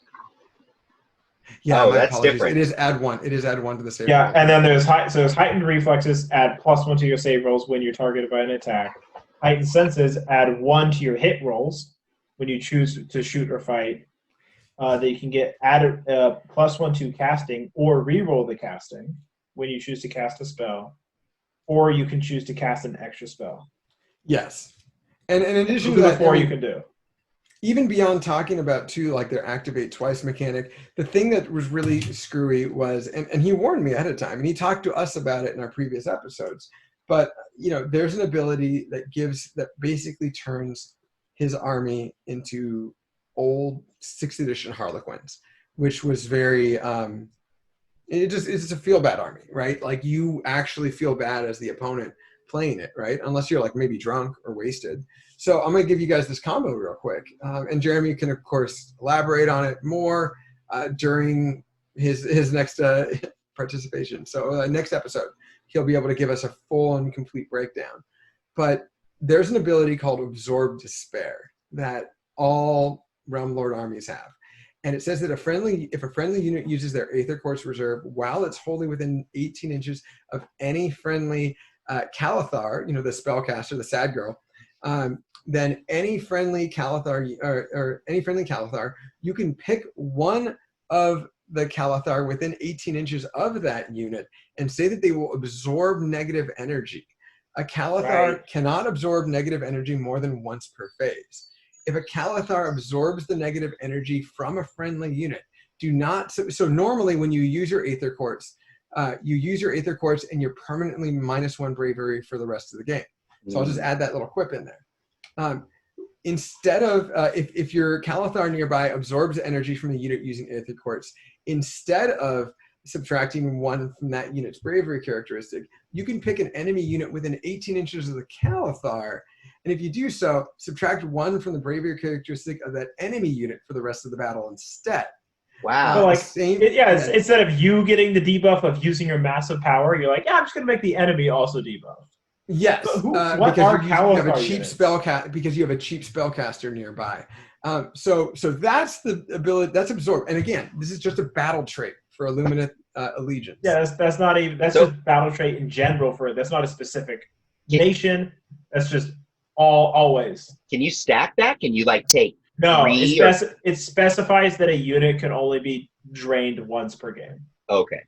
Yeah, that's apologies. Different. It is add 1. It is add 1 to the save. Yeah, rolls. and then there's heightened reflexes. Add +1 to your save rolls when you're targeted by an attack. Heightened senses. Add 1 to your hit rolls when you choose to shoot or fight. That you can get added +1 to casting or reroll the casting when you choose to cast a spell, or you can choose to cast an extra spell. Yes, and in addition to that, 4 you can do. Even beyond talking about too, like their activate twice mechanic, the thing that was really screwy was, and he warned me ahead of time, and he talked to us about it in our previous episodes. But there's an ability that basically turns his army into old 6th edition Harlequins, which was very it's a feel bad army, right? Like you actually feel bad as the opponent playing it, right? Unless you're like maybe drunk or wasted. So I'm going to give you guys this combo real quick. And Jeremy can, of course, elaborate on it more during his next participation. So next episode, he'll be able to give us a full and complete breakdown. But there's an ability called Absorb Despair that all Realm Lord armies have. And it says that if a friendly unit uses their Aether Quartz Reserve while it's wholly within 18 inches of any friendly Calathar, the spellcaster, the sad girl, then any friendly Calathar or any friendly Calathar, you can pick one of the Calathar within 18 inches of that unit and say that they will absorb negative energy. A Calathar cannot absorb negative energy more than once per phase. If a Calathar absorbs the negative energy from a friendly unit, so normally when you use your Aether Quartz, you use your Aether Quartz and you're permanently -1 bravery for the rest of the game. So I'll just add that little quip in there. Instead of, if your Calathar nearby absorbs energy from the unit using Aether Quartz, instead of subtracting 1 from that unit's bravery characteristic, you can pick an enemy unit within 18 inches of the Calathar, and if you do so, subtract 1 from the bravery characteristic of that enemy unit for the rest of the battle instead. Wow. So instead of you getting the debuff of using your massive power, you're like, I'm just going to make the enemy also debuff. Yes, because you have a cheap because you have a cheap spellcaster nearby. So that's the ability. That's absorb. And again, this is just a battle trait for Illuminate Allegiance. Yeah, that's not even. That's just battle trait in general. That's not a specific nation. That's just Always. Can you stack that? Can you like take No, 3 it specifies that a unit can only be drained once per game. Okay.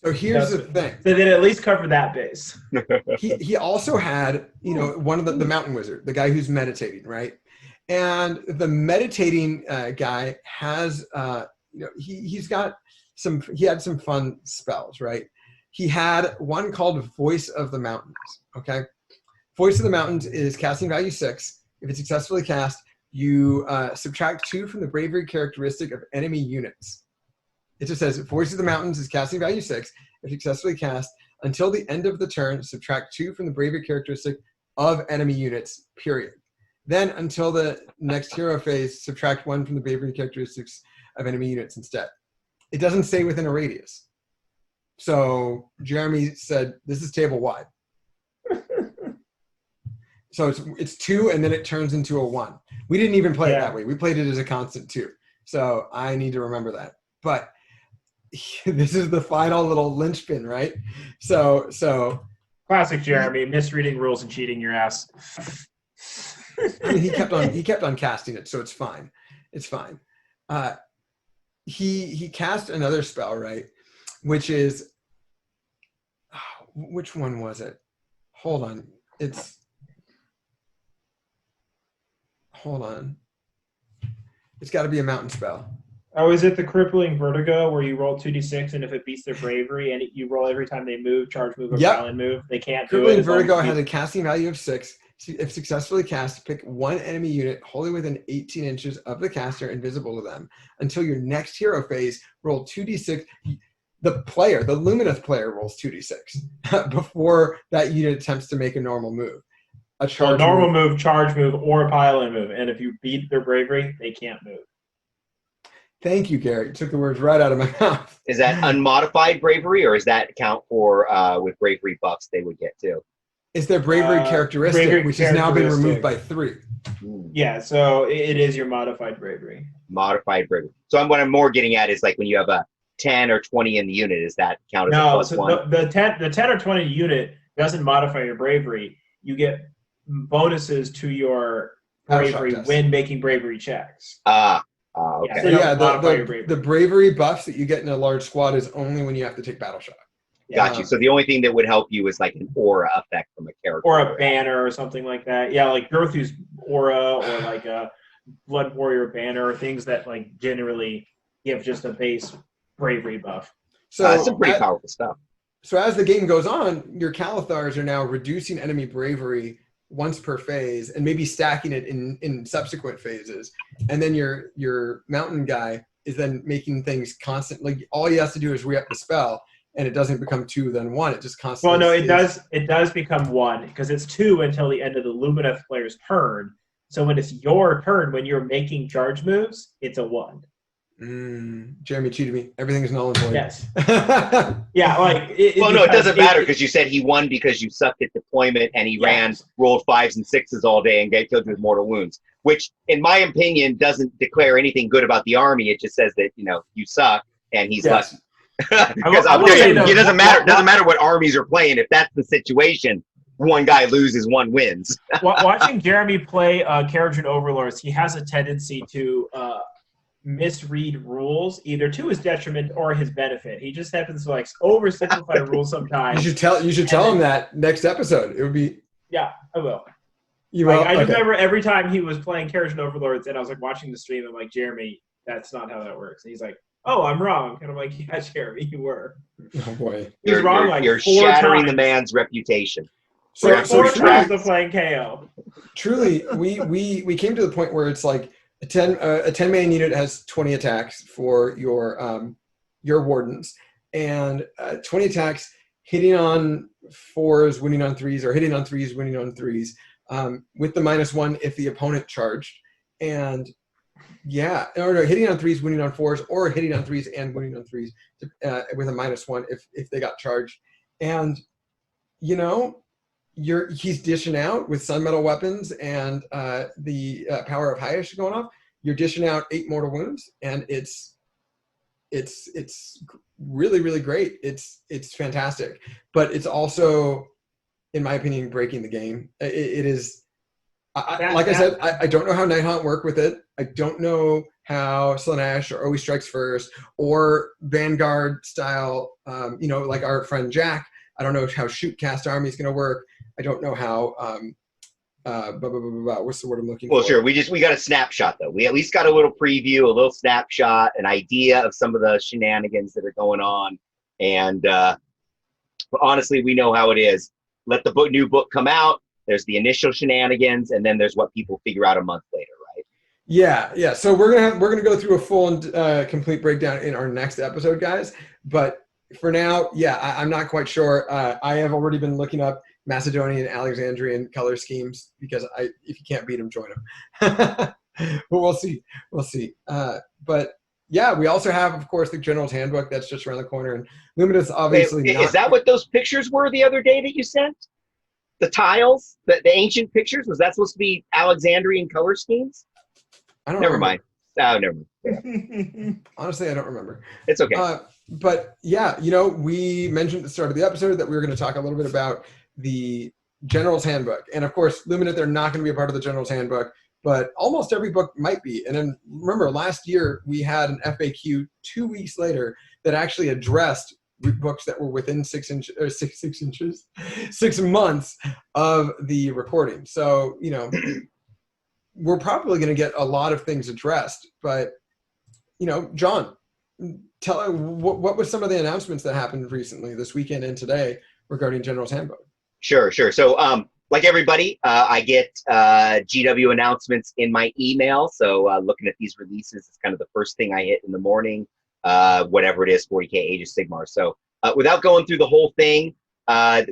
So here's the thing. So they at least cover that base. He also had, one of the mountain wizard, the guy who's meditating, right? And the meditating guy has, he had some fun spells, right? He had one called Voice of the Mountains, okay? Voice of the Mountains is casting value 6. If it's successfully cast, you subtract 2 from the bravery characteristic of enemy units. It just says, Voice of the Mountains is casting value 6. If successfully cast, until the end of the turn, subtract 2 from the bravery characteristic of enemy units, period. Then, until the next hero phase, subtract 1 from the bravery characteristics of enemy units instead. It doesn't say within a radius. So Jeremy said, this is table wide. So it's 2, and then it turns into a 1. We didn't even play it that way. We played it as a constant 2. So I need to remember that. But this is the final little linchpin, right? So classic Jeremy, misreading rules and cheating your ass. I mean, he kept on casting it, so it's fine. It's fine. He cast another spell, right? Which is, which one was it? Hold on. Hold on. It's got to be a mountain spell. Oh, is it the Crippling Vertigo where you roll 2d6 and if it beats their bravery and you roll every time they move, charge move, or violent move, they can't do it? Crippling Vertigo has a casting value of 6. If successfully cast, pick one enemy unit wholly within 18 inches of the caster, invisible to them. Until your next hero phase, roll 2d6. The Lumineth player rolls 2d6 before that unit attempts to make a normal move. A normal move, charge move, or a pile-in move. And if you beat their bravery, they can't move. Thank you, Garrett. You took the words right out of my mouth. Is that unmodified bravery, or is that count for with bravery buffs they would get too? It's their bravery characteristic, which has now been removed by 3. Yeah, so it is your modified bravery. Modified bravery. So what I'm more getting at is like when you have a 10 or 20 in the unit, is that count as a plus 1? The 10 or 20 unit doesn't modify your bravery. You get bonuses to your bravery when making bravery checks. Okay. So yeah, the bravery buffs that you get in a large squad is only when you have to take battle shock. Got you. So the only thing that would help you is like an aura effect from a character. Or a banner or something like that. Yeah, like Gerthu's aura or like a Blood Warrior banner, or things that like generally give just a base bravery buff. So some pretty powerful stuff. So as the game goes on, your Calathars are now reducing enemy bravery once per phase and maybe stacking it in subsequent phases. And then your mountain guy is then making things constant. Like all he has to do is re-up the spell, and it doesn't become 2 then 1. It just constantly. Well, no, it does become 1 because it's 2 until the end of the Lumineth player's turn. So when it's your turn, when you're making charge moves, it's a 1. Jeremy cheated me. Everything is null and void. Yes. Yeah, like. It doesn't matter because you said he won because you sucked at deployment and he rolled 5s and 6s all day and got killed with mortal wounds, which, in my opinion, doesn't declare anything good about the army. It just says that you suck and he's lucky. Because I'll tell you, it doesn't matter. It doesn't matter what armies are playing. If that's the situation, one guy loses, one wins. Watching Jeremy play Kharadron Overlords, he has a tendency to misread rules either to his detriment or his benefit. He just happens to like oversimplify rules sometimes. You should tell him that next episode. It would be. Yeah, I will. You will? I just remember every time he was playing Kharadron Overlords and I was like watching the stream, I'm like, Jeremy, that's not how that works. And he's like, oh, I'm wrong. And I'm like, yeah, Jeremy, you were. Oh boy. He's wrong like you're 4 shattering times. the man's reputation. So 4 times of playing KO. Truly, we came to the point where it's like a 10-man unit has 20 attacks for your wardens, and 20 attacks hitting on 4s, winning on 3s, or hitting on 3s, winning on 3s, with the -1 if the opponent charged, and hitting on 3s, winning on 4s, or hitting on 3s and winning on 3s with a -1 if they got charged, and he's dishing out with Sunmetal weapons and the Power of Hyash going off. You're dishing out 8 mortal wounds, and it's really, really great. It's fantastic, but it's also, in my opinion, breaking the game. It is I said, I don't know how Nighthaunt work with it. I don't know how Slaanesh or always strikes first or Vanguard style, like our friend Jack. I don't know how shoot cast army is going to work. I don't know how, what's the word I'm looking for? Well, sure. We got a snapshot, though. We at least got a little preview, a little snapshot, an idea of some of the shenanigans that are going on. And but honestly, we know how it is. Let the new book come out. There's the initial shenanigans, and then there's what people figure out a month later, right? Yeah. So we're gonna go through a full and complete breakdown in our next episode, guys. But for now, I'm not quite sure. I have already been looking up Macedonian, Alexandrian color schemes because if you can't beat them, join them. But we'll see. But yeah, we also have, of course, the General's Handbook that's just around the corner, and Luminous obviously. Is that what those pictures were the other day that you sent? The tiles, the ancient pictures, was that supposed to be Alexandrian color schemes? I don't. Never remember. mind. Never mind. Honestly, I don't remember. It's okay. But yeah, we mentioned at the start of the episode that we were going to talk a little bit about the General's Handbook, and of course, Luminate, they're not going to be a part of the General's Handbook, but almost every book might be. And then remember, last year we had an FAQ 2 weeks later that actually addressed books that were within 6 months of the recording. So, we're probably going to get a lot of things addressed. But, John, tell what was some of the announcements that happened recently, this weekend and today, regarding General's Handbook? Sure. So, like everybody, I get GW announcements in my email. So, looking at these releases is kind of the first thing I hit in the morning. Whatever it is, 40K Age of Sigmar. So without going through the whole thing,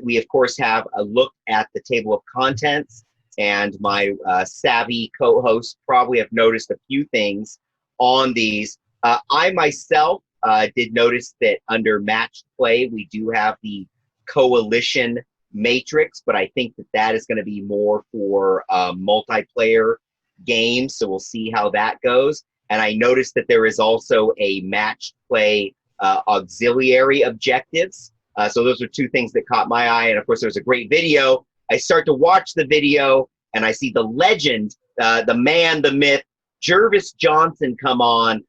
we of course have a look at the table of contents, and my savvy co-hosts probably have noticed a few things on these. I myself did notice that under matched play, we do have the coalition matrix, but I think that is going to be more for multiplayer games. So we'll see how that goes. And I noticed that there is also a matched play auxiliary objectives. So those are two things that caught my eye. And of course, there's a great video. I start to watch the video and I see the legend, the man, the myth, Jervis Johnson come on,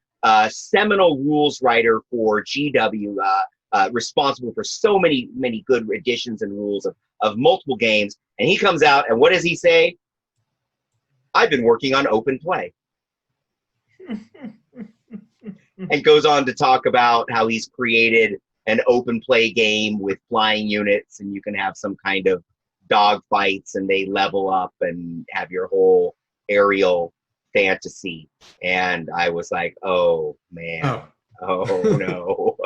seminal rules writer for GW, responsible for so many good editions and rules of multiple games. And he comes out and what does he say? I've been working on open play. And goes on to talk about how he's created an open play game with flying units, and you can have some kind of dog fights and they level up and have your whole aerial fantasy. And I was like, oh man, oh no.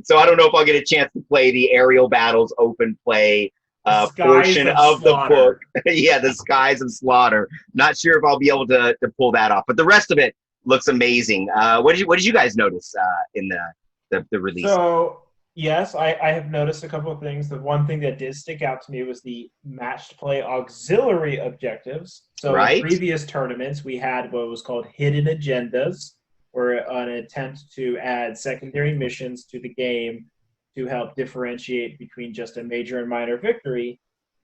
So I don't know if I'll get a chance to play the aerial battles open play portion of the book. Yeah, the Skies of Slaughter. Not sure if I'll be able to pull that off, but the rest of it looks amazing. What did you guys notice in the release? So yes, I have noticed a couple of things. The one thing that did stick out to me was the matched play auxiliary objectives. So in previous tournaments, we had what was called hidden agendas, or an attempt to add secondary missions to the game to help differentiate between just a major and minor victory.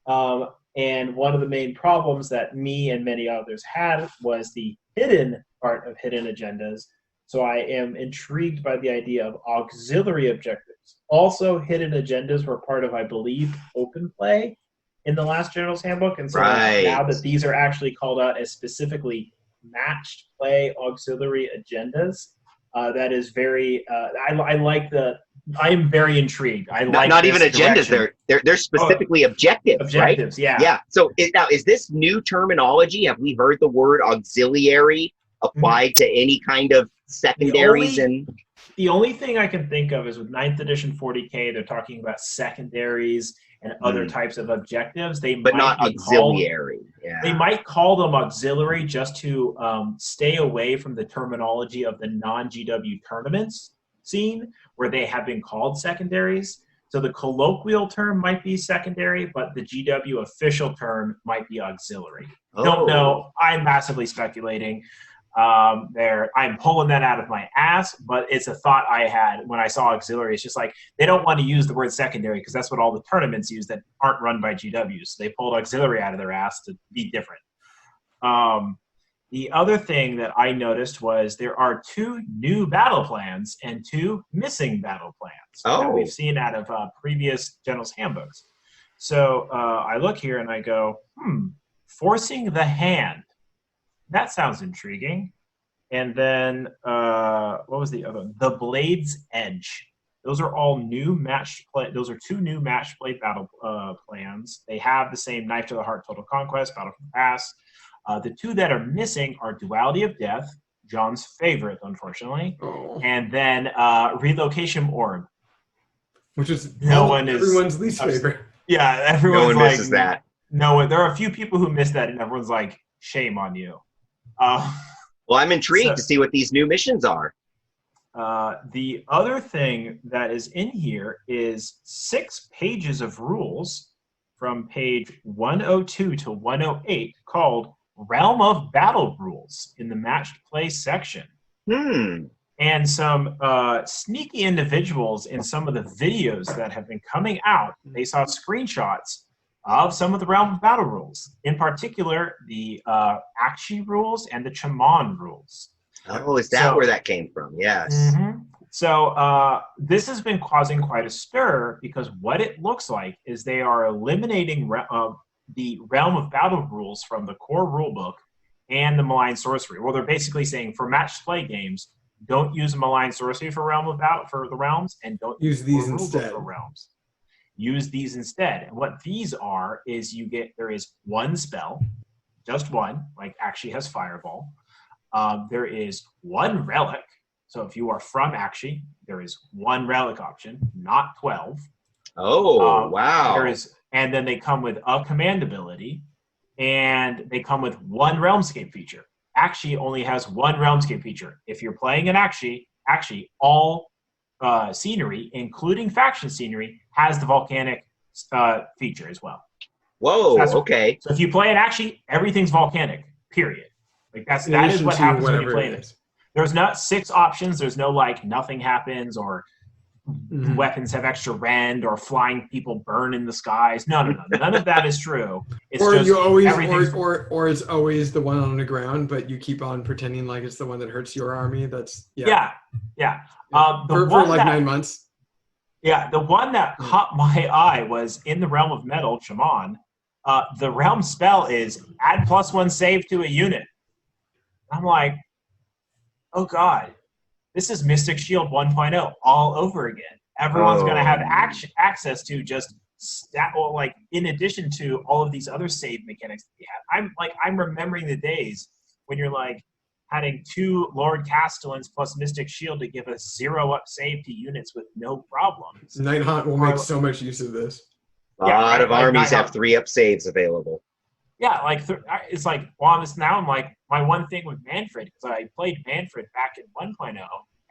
And one of the main problems that me and many others had was the hidden part of hidden agendas. So I am intrigued by the idea of auxiliary objectives. Also, hidden agendas were part of, I believe, open play in the last General's Handbook. And so now that these are actually called out as specifically matched play auxiliary agendas, that is very, I am very intrigued. Not even agendas, they're specifically objectives, right? Yeah. Yeah. So now, is this new terminology? Have we heard the word auxiliary applied to any kind of secondaries? The only thing I can think of is with 9th edition 40K, they're talking about secondaries and other types of objectives. But not auxiliary. They might call them auxiliary just to stay away from the terminology of the non-GW tournaments scene, where they have been called secondaries. So the colloquial term might be secondary, but the GW official term might be auxiliary. Don't know. I'm massively speculating. I'm pulling that out of my ass, but it's a thought I had when I saw auxiliary. It's just like they don't want to use the word secondary because that's what all the tournaments use that aren't run by GWs. So they pulled auxiliary out of their ass to be different. The other thing that I noticed was there are 2 new battle plans and 2 missing battle plans that we've seen out of previous General's Handbooks. So I look here and I go, forcing the hand. That sounds intriguing. And then what was the other one? The Blade's Edge. Those are all new match play. Those are 2 new match play battle plans. They have the same Knife to the Heart, Total Conquest, Battle for the Pass. The 2 that are missing are Duality of Death, John's favorite, unfortunately, and then Relocation Orb, which is everyone's least favorite. Yeah, everyone's no one misses that. No, there are a few people who miss that, and everyone's like, "Shame on you." Well, I'm intrigued to see what these new missions are. The other thing that is in here is 6 pages of rules from page 102 to 108 called Realm of Battle Rules in the Matched Play section. And some sneaky individuals in some of the videos that have been coming out, they saw screenshots of some of the Realm of Battle rules, in particular the Akshi rules and the Chaman rules. Oh, is that where that came from? Yes. So this has been causing quite a stir because what it looks like is they are eliminating the Realm of Battle rules from the core rulebook and the Malign Sorcery. Well, they're basically saying for match play games, don't use Malign Sorcery for Realm of Battle for the realms, and don't use these instead for realms. Use these instead. And what these are is there is 1 spell, just 1, like Akshi has Fireball. There is 1 relic. So if you are from Akshi, there is 1 relic option, not 12. Oh, wow. And then they come with a command ability, and they come with 1 Realmscape feature. Akshi only has 1 Realmscape feature. If you're playing an Akshi, all scenery, including faction scenery, has the volcanic feature as well. Whoa, okay. So if you play an Akshi, everything's volcanic, period. Like that is what happens when you play this. There's not 6 options. There's no like nothing happens or weapons have extra rend or flying people burn in the skies. No. None of that is true. It's or just you always or it's always the one on the ground, but you keep on pretending like it's the one that hurts your army. That's yeah. For like 9 months. Yeah, the one that caught my eye was in the Realm of Metal, Chaman. The realm spell is add +1 save to a unit. I'm like, oh god, this is Mystic Shield 1.0 all over again. Everyone's going to have access to just in addition to all of these other save mechanics that we have. I'm remembering the days when you're like having 2 Lord Castellans plus Mystic Shield to give us 0-up save to units with no problems. Nighthaunt will make so much use of this. A lot of armies have 3-up saves available. Yeah, it's like, well, now I'm like, my one thing with Manfred, because I played Manfred back in 1.0,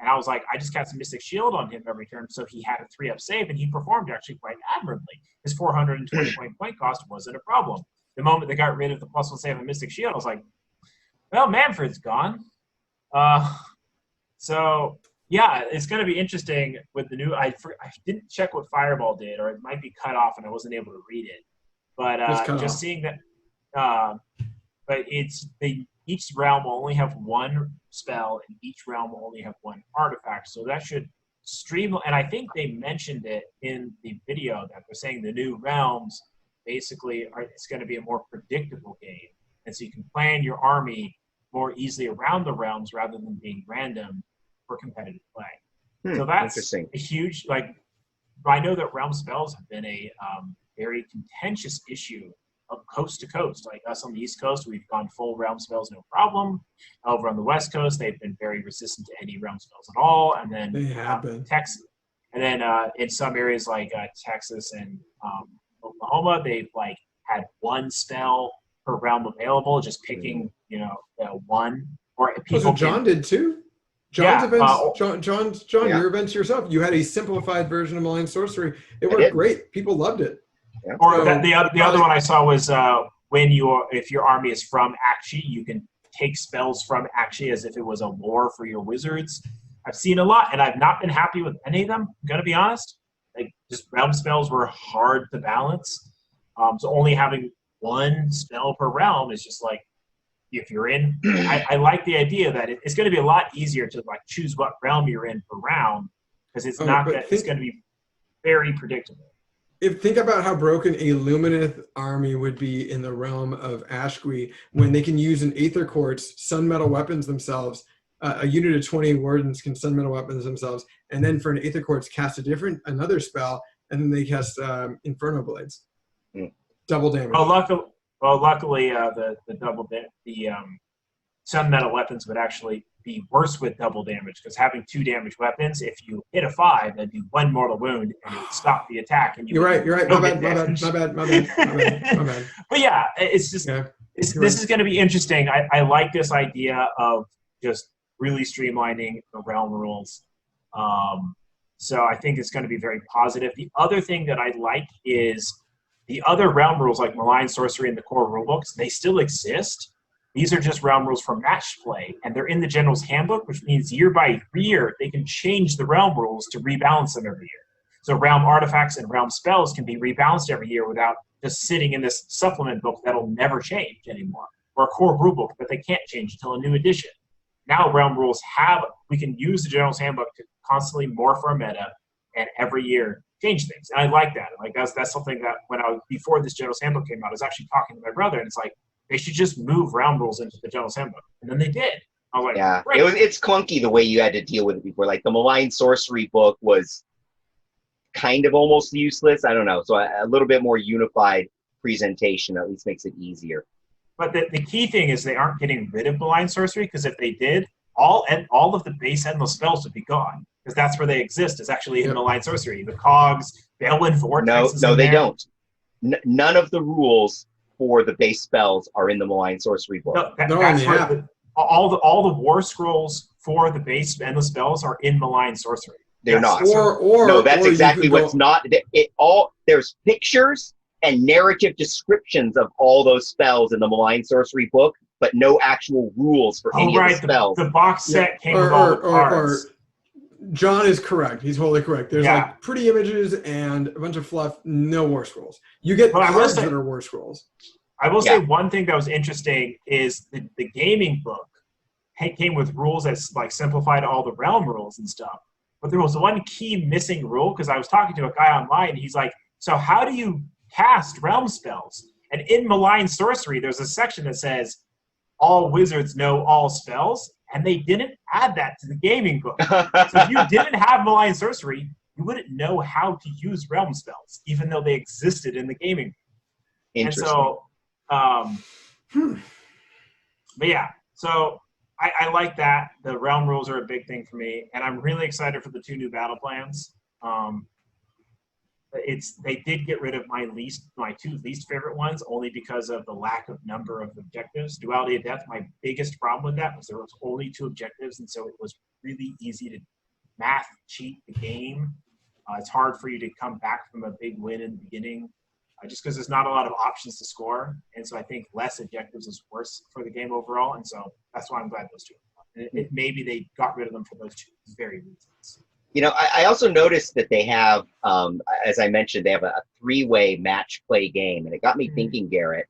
and I was like, I just got some Mystic Shield on him every turn, so he had a 3-up save, and he performed actually quite admirably. His 420 point cost wasn't a problem. The moment they got rid of the +1 save and Mystic Shield, I was like, well, Manfred's gone. So, yeah, it's going to be interesting with the new, I didn't check what Fireball did, or it might be cut off and I wasn't able to read it. But just seeing that, but each realm will only have 1 spell, and each realm will only have 1 artifact. So that should streamline. And I think they mentioned it in the video that they're saying the new realms basically it's going to be a more predictable game, and so you can plan your army more easily around the realms rather than being random for competitive play. So that's a huge. I know that realm spells have been a very contentious issue of coast to coast. Like us on the East Coast, we've gone full realm spells, no problem. Over on the West Coast, they've been very resistant to any realm spells at all. And then they have been. Texas, and then in some areas like Texas and Oklahoma, they've had 1 spell per realm available, just picking 1. Or people. So John did too. John's events, John, your events yourself. You had a simplified version of Malign Sorcery. It worked great. People loved it. Yeah. Or the other one I saw was if your army is from Akshi, you can take spells from actually as if it was a lore for your wizards. I've seen a lot, and I've not been happy with any of them. I'm gonna be honest. Like, just realm spells were hard to balance. So only having one spell per realm is just like, if you're in, I like the idea that it's going to be a lot easier to like choose what realm you're in per round, because it's it's going to be very predictable. Think about how broken a Lumineth army would be in the realm of Ashqui when they can use an Aether Quartz, Sun Metal weapons themselves. A unit of 20 wardens can Sun Metal weapons themselves, and then for an Aether Quartz cast another spell, and then they cast Inferno Blades. Double damage. Luckily, the Sun Metal weapons would actually be worse with double damage, because having 2 damage weapons, if you hit a 5, that'd do 1 mortal wound and it would stop the attack. And you're right. My bad. But yeah, it's just this is going to be interesting. I like this idea of just really streamlining the realm rules. So I think it's going to be very positive. The other thing that I like is the other realm rules, like Malign Sorcery and the core rulebooks, they still exist. These are just realm rules for match play, and they're in the General's Handbook, which means year by year they can change the realm rules to rebalance them every year. So realm artifacts and realm spells can be rebalanced every year without just sitting in this supplement book that'll never change anymore, or a core rulebook that they can't change until a new edition. Now realm rules we can use the General's Handbook to constantly morph our meta, and every year change things. And I like that. Like that's something that before this General's Handbook came out, I was actually talking to my brother, and it's like, they should just move realm rules into the General's Handbook. And then they did. I was like, yeah, great. It's clunky the way you had to deal with it before. Like the Malign Sorcery book was kind of almost useless. I don't know. So a little bit more unified presentation at least makes it easier. But the key thing is they aren't getting rid of Malign Sorcery, because if they did, all of the base endless spells would be gone, because that's where they exist, is actually in Malign Sorcery. The Cogs, Balewind Vortex. No, they don't. None of the rules for the base spells are in the Malign Sorcery book. No, all the war scrolls for the base endless spells are in Malign Sorcery. They're not. No, that's exactly what's not. There's pictures and narrative descriptions of all those spells in the Malign Sorcery book, but no actual rules for any of the spells. The box set came with all the cards. John is correct. He's totally correct. There's like pretty images and a bunch of fluff, no war scrolls. You get cards that are war scrolls. I will say one thing that was interesting is the gaming book came with rules that like simplified all the realm rules and stuff. But there was one key missing rule, because I was talking to a guy online, and he's like, so how do you cast realm spells? And in Malign Sorcery, there's a section that says all wizards know all spells. And they didn't add that to the gaming book. So if you didn't have Malign Sorcery, you wouldn't know how to use realm spells, even though they existed in the gaming book. Interesting. And so, but yeah, so I like that. The realm rules are a big thing for me, and I'm really excited for the 2 new battle plans. They did get rid of my 2 least favorite ones, only because of the lack of number of objectives. Duality of Death, my biggest problem with that was there was only 2 objectives, and so it was really easy to math cheat the game. It's hard for you to come back from a big win in the beginning, just because there's not a lot of options to score. And so I think less objectives is worse for the game overall, and so that's why I'm glad those 2. Maybe they got rid of them for those 2 very reasons. You know, I also noticed that they have, as I mentioned, they have a 3-way match play game, and it got me thinking, Garrett.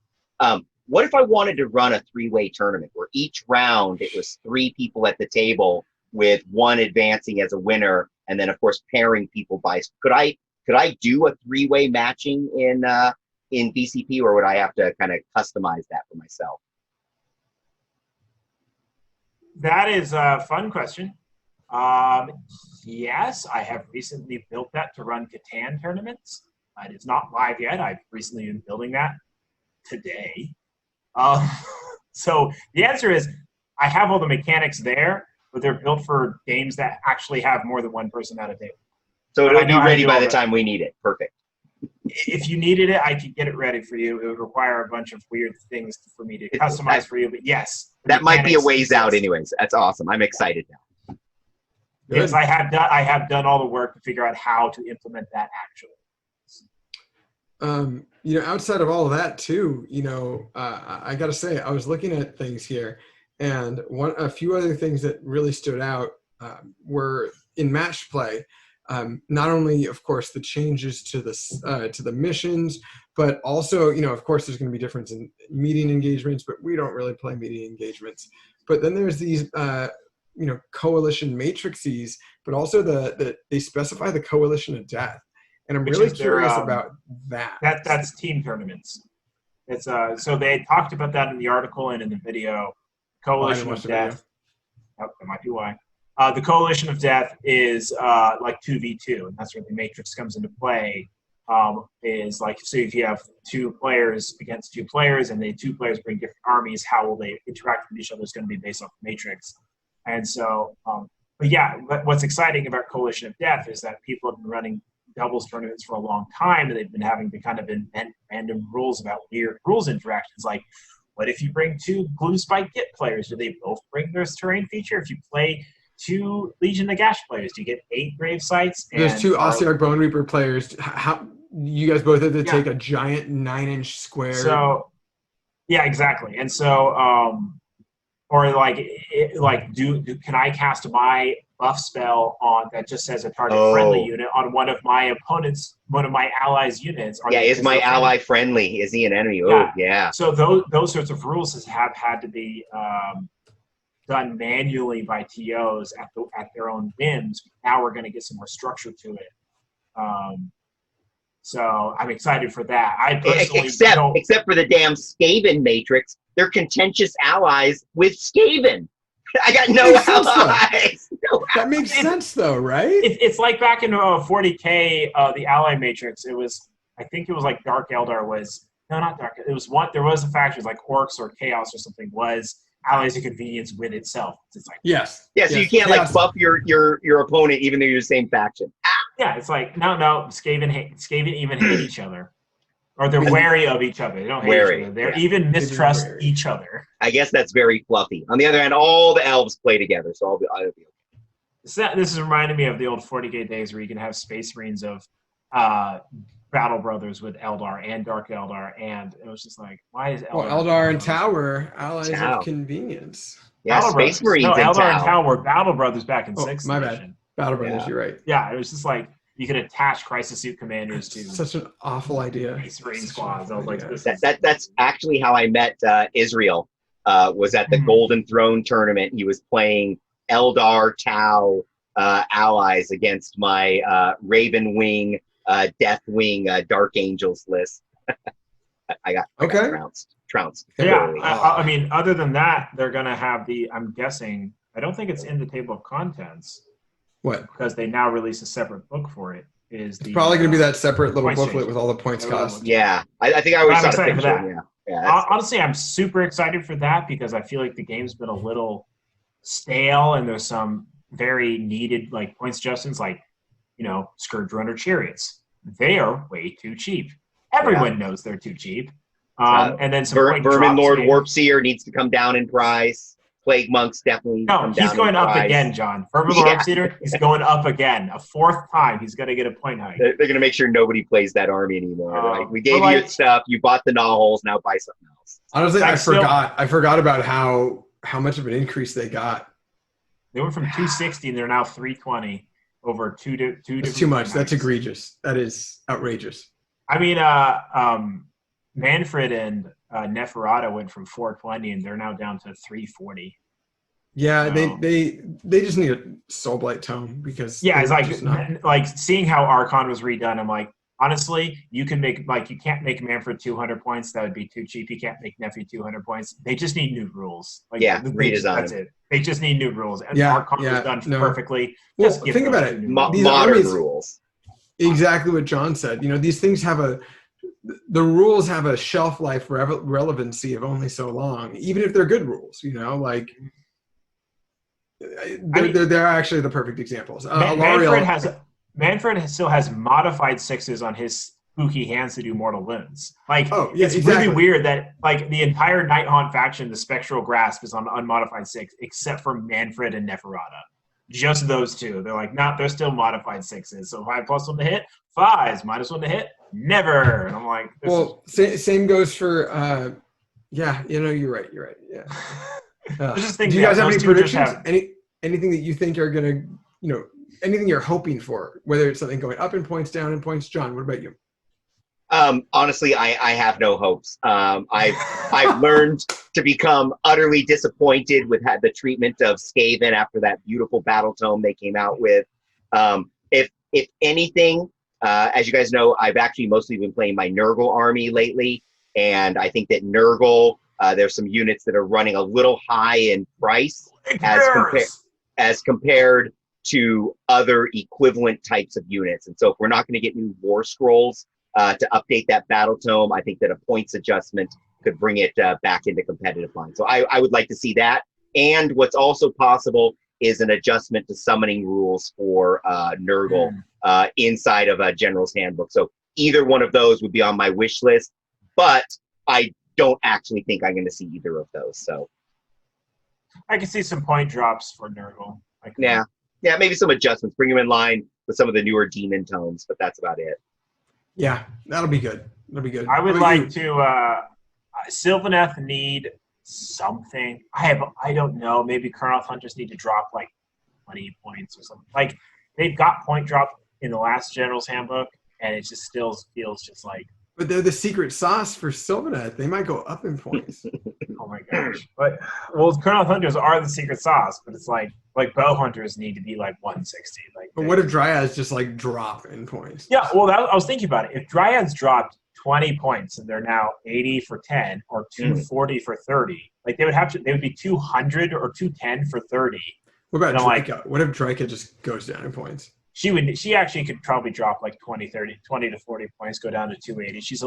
What if I wanted to run a 3-way tournament where each round it was 3 people at the table with one advancing as a winner, and then of course pairing people by? Could I do a 3-way matching in BCP, or would I have to kind of customize that for myself? That is a fun question. Yes, I have recently built that to run Catan tournaments. It is not live yet. I've recently been building that today. So the answer is I have all the mechanics there, but they're built for games that actually have more than one person at a table. So it'll be ready by the time we need it. Perfect. If you needed it, I could get it ready for you. It would require a bunch of weird things for me to customize for you, but yes. That might be a ways out anyways. That's awesome. I'm excited now. Yes, I have done all the work to figure out how to implement that actually. You know, outside of all of that too, you know, I got to say, I was looking at things here, And a few other things that really stood out were in match play. Not only, of course, the changes to the missions, but also, of course, there's going to be difference in meeting engagements, but we don't really play meeting engagements. But then there's these, coalition matrices, but also they specify the coalition of death, and I'm really curious about that. That's team tournaments. It's so they talked about that in the article and in the video. Coalition of Death. Oh, that might be why. The Coalition of Death is like 2v2, and that's where the Matrix comes into play. Is like, so if you have 2 players against 2 players, and the 2 players bring different armies, how will they interact with each other is going to be based off the Matrix. And so, but yeah, what's exciting about Coalition of Death is that people have been running doubles tournaments for a long time, and they've been having to kind of invent random rules about weird rules interactions. Like, what if you bring 2 Gloom Spike Git players? Do they both bring their terrain feature? If you play 2 Legion Nagash players, do you get 8 grave sites? There's 2 Ossiarch Bone Reaper players. How you guys both have to take a giant 9-inch square? So, yeah, exactly. And so, or can I cast my buff spell on that just says a target friendly unit on one of my allies' units? Is my ally friendly? Is he an enemy? Oh, yeah. So those sorts of rules have had to be done manually by TOs at their own whims. Now we're going to get some more structure to it. So I'm excited for that. I personally except for the damn Skaven Matrix, they're contentious allies with Skaven. I got no allies. That makes sense, though, right? It's like back in 40K, the Ally Matrix. I think it was like Dark Eldar was not Dark. It was one. There was a faction like Orcs or Chaos or something was allies of convenience with itself. It's like yes. So you can't like buff your opponent even though you're the same faction. Yeah, it's like no. Skaven even hate each other, or they're wary of each other. They don't hate each other. They're even mistrust each other. I guess that's very fluffy. On the other hand, all the elves play together, so I'll be okay. This is reminding me of the old 40K days where you can have Space Marines of Battle Brothers with Eldar and Dark Eldar, and it was just like, why is Eldar? Well, Eldar and Tau were allies of convenience. Yeah, Battle Space Brothers. Marines No, and Eldar and Tau were Battle Brothers back in 6th my edition. bad. Battle Brothers, you're right. Yeah, it was just like you could attach Crisis Suit Commanders to such an awful idea. Space Marine squads. I was like, that's actually how I met Israel. Was at the Golden Throne tournament. He was playing Eldar Tau allies against my Raven Wing, Death Wing, Dark Angels list. I got trounced. Yeah, I mean, other than that, they're gonna have I'm guessing. I don't think it's in the table of contents. What? Because they now release a separate book for it. It's probably going to be that separate little booklet with all the points cost. Yeah, I think I always saw the picture. Yeah, honestly, I'm super excited for that because I feel like the game's been a little stale, and there's some very needed like points adjustments, like Scourge Runner Chariots. They are way too cheap. Everyone knows they're too cheap. And then some Vermin Lord Warpseer needs to come down in price. Plague Monks definitely. No, he's going up again, John. Vermin Lord Warpseer, he's going up again. A 4th time, he's going to get a point hike. They're going to make sure nobody plays that army anymore. We gave you stuff. You bought the Nahals. Now buy something else. Honestly, I forgot about how much of an increase they got. They went from 260 and they're now 320 over two. That's too much. That's egregious. That is outrageous. I mean, Manfred and Neferata went from 420 and they're now down to 340. Yeah, they just need a Soulblight tome because it's like seeing how Archon was redone. I'm like, honestly, you can't make Manfred 200 points. That would be too cheap. You can't make Nephi 200 points. They just need new rules. Redesign. That's it. They just need new rules. And Archon was done perfectly. Well, think about it. These modern rules. Exactly what John said. These things have the rules have a shelf life relevancy of only so long, even if they're good rules. They're actually the perfect examples. Manfred still has modified 6s on his spooky hands to do mortal wounds. It's exactly. really weird that the entire Night Haunt faction, the Spectral Grasp, is on unmodified 6, except for Manfred and Neferata. Just those two. They're like, they're still modified 6s. So 5+1 to hit, 5s, -1 to hit, never. And I'm like, same goes for you're right. Yeah. I just think do you guys have those any two just predictions? Anything that you think are going to, anything you're hoping for, whether it's something going up in points, down in points? John, what about you? Honestly, I have no hopes. I've learned to become utterly disappointed with the treatment of Skaven after that beautiful battle tome they came out with. If anything, as you guys know, I've actually mostly been playing my Nurgle army lately, and I think that Nurgle, there's some units that are running a little high in price as compared to other equivalent types of units. And so if we're not going to get new war scrolls to update that battle tome, I think that a points adjustment could bring it back into competitive line. So I would like to see that. And what's also possible is an adjustment to summoning rules for Nurgle inside of a General's Handbook. So either one of those would be on my wish list, but I don't actually think I'm going to see either of those. So I can see some point drops for Nurgle. Yeah, maybe some adjustments, bring them in line with some of the newer demon tones, but that's about it. Yeah, that'll be good. That'll be good. I would like to Sylvaneth need something. I don't know. Maybe Kurnoth Hunters need to drop like 20 points or something. Like they've got point drop in the last General's Handbook, and it just still feels just like. But they're the secret sauce for Sylvaneth. They might go up in points. Oh my gosh! But Kurnoth Hunters are the secret sauce, but it's like Bow Hunters need to be like 160. But what if Dryads just like drop in points? Yeah, well, I was thinking about it. If Dryads dropped 20 points and they're now 80 for 10 or 240 for 30, like they would be 200 or 210 for 30. What about Draika? What if Draika just goes down in points? She actually could probably drop like 20 to 40 points, go down to 280. She has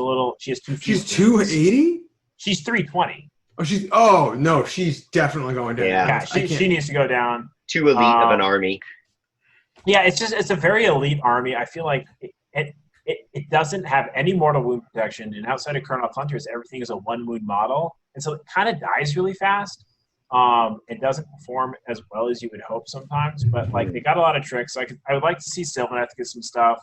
250. She's 280? She's 320. Oh no, she's definitely going down. Yeah, she needs to go down. Too elite of an army. Yeah, it's a very elite army. I feel like it doesn't have any mortal wound protection, and outside of Kurnoth Hunters, everything is a 1 wound model, and so it kind of dies really fast. It doesn't perform as well as you would hope sometimes, but like they got a lot of tricks. I would like to see Sylvaneth get some stuff,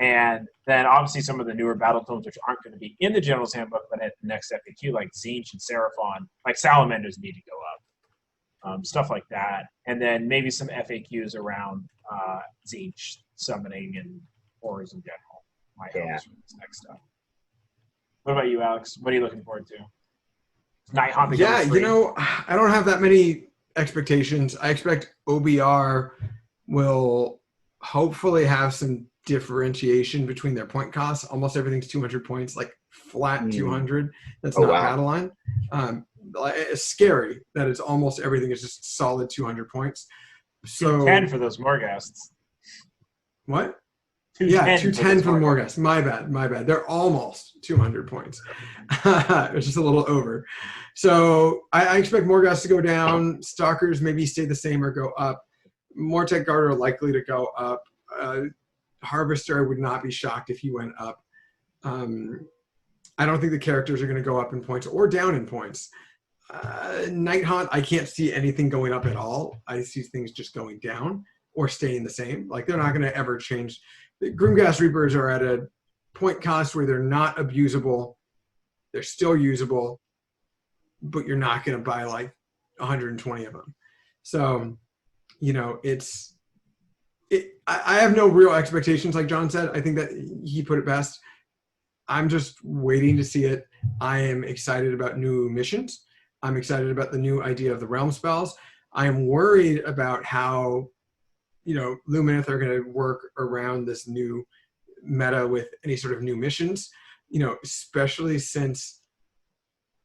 and then obviously some of the newer battle tomes which aren't going to be in the General's Handbook, but at the next FAQ, like Tzeentch and Seraphon, like Salamanders need to go up, stuff like that, and then maybe some FAQs around Tzeentch summoning and horrors in general. My hopes for this next stuff. What about you, Alex? What are you looking forward to? Nighthaunt. Yeah, I don't have that many expectations. I expect OBR will hopefully have some differentiation between their point costs. Almost everything's 200 points, like flat 200. That's not battle line. It's scary that it's almost everything is just solid 200 points. So 210 for those Morghasts. What? 210 for the Morghast. My bad. They're almost 200 points. It's just a little over. So I expect Morghast to go down. Stalkers maybe stay the same or go up. Mortec Guard are likely to go up. Harvester, I would not be shocked if he went up. I don't think the characters are going to go up in points or down in points. Nighthaunt, I can't see anything going up at all. I see things just going down or staying the same. Like they're not going to ever change. The Grimghast Reapers are at a point cost where they're not abusable. They're still usable, but you're not going to buy like 120 of them. So, I have no real expectations, like John said. I think that he put it best. I'm just waiting to see it. I am excited about new missions. I'm excited about the new idea of the realm spells. I am worried about how Lumineth are going to work around this new meta with any sort of new missions, especially since,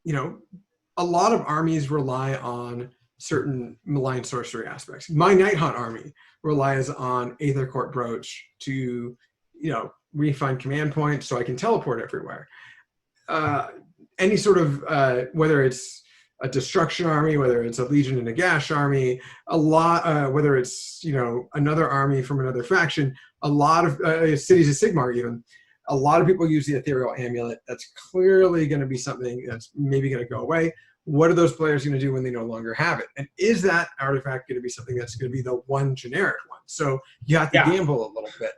a lot of armies rely on certain malign sorcery aspects. My Nighthaunt army relies on Aether Court Brooch to, refine command points so I can teleport everywhere. Any sort of, whether it's a destruction army, whether it's a Legion and a Gash army, whether it's another army from another faction, a lot of cities of Sigmar even. A lot of people use the Ethereal Amulet. That's clearly going to be something that's maybe going to go away. What are those players going to do when they no longer have it? And is that artifact going to be something that's going to be the one generic one? So you have to gamble a little bit.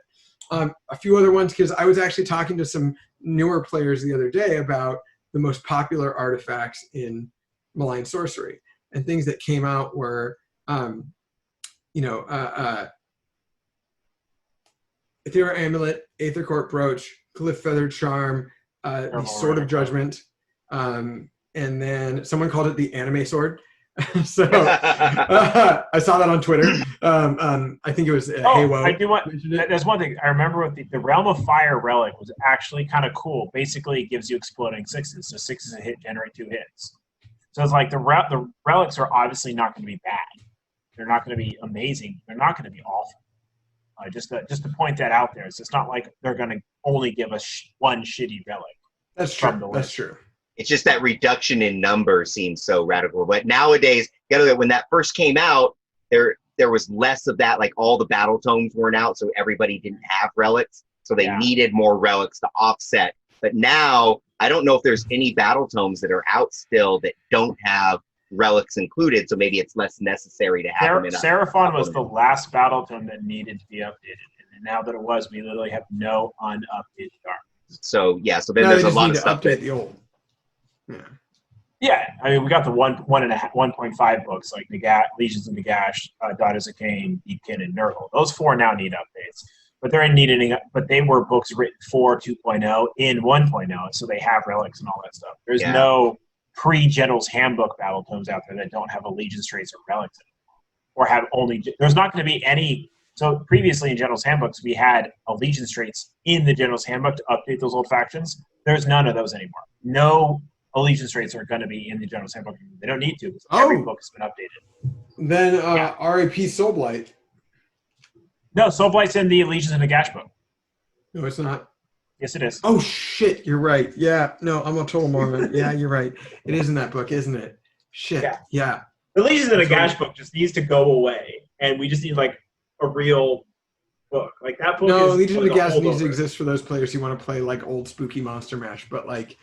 A few other ones, because I was actually talking to some newer players the other day about the most popular artifacts in malign sorcery. and things that came out were, Ethereal Amulet, Aether Court Brooch, Glyph Feather Charm, the Sword of Judgment, and then someone called it the anime sword. So I saw that on Twitter. I think it was Haywo. I do want. There's one thing I remember with the Realm of Fire relic was actually kind of cool. Basically, it gives you exploding 6s, so 6 a hit generate 2 hits. So it's like the relics are obviously not going to be bad. They're not going to be amazing. They're not going to be awful. Just to point that out there, it's not like they're going to only give us one shitty relic. That's true. That's true. It's just that reduction in number seems so radical. But nowadays, when that first came out, there was less of that. Like all the battle tomes weren't out, so everybody didn't have relics. So they needed more relics to offset. But now, I don't know if there's any battle tomes that are out still that don't have relics included. So maybe it's less necessary to have them. Seraphon was the last battle tome that needed to be updated. And now that it was, we literally have no unupdated armies. So then there's a lot of stuff. Update the old. Yeah, I mean, we got the 1.5 books like Legions of Nagash, Daughters of Cain, Deepkin, and Nurgle. Those 4 now need updates, but but they were books written for 2.0 in 1.0, so they have relics and all that stuff. There's no pre-General's Handbook battle tomes out there that don't have allegiance traits or relics in them, or have only. There's not going to be any. So previously in General's Handbooks, we had allegiance traits in the General's Handbook to update those old factions. There's none of those anymore. No allegiance traits are going to be in the General's Handbook. They don't need to because every book has been updated. Then R.I.P. Soulblight. No, Soulblight's in the Allegiance of Nagash book. No, it's not. Yes, it is. Oh, shit. You're right. Yeah. No, I'm a total Mormon. Yeah, you're right. It is in that book, isn't it? Shit. Yeah. The Allegiance of Nagash book just needs to go away, and we just need, like, a real book. Like, that book No, Legion of Nagash needs to exist for those players who want to play, like, old spooky Monster Mash, but, like...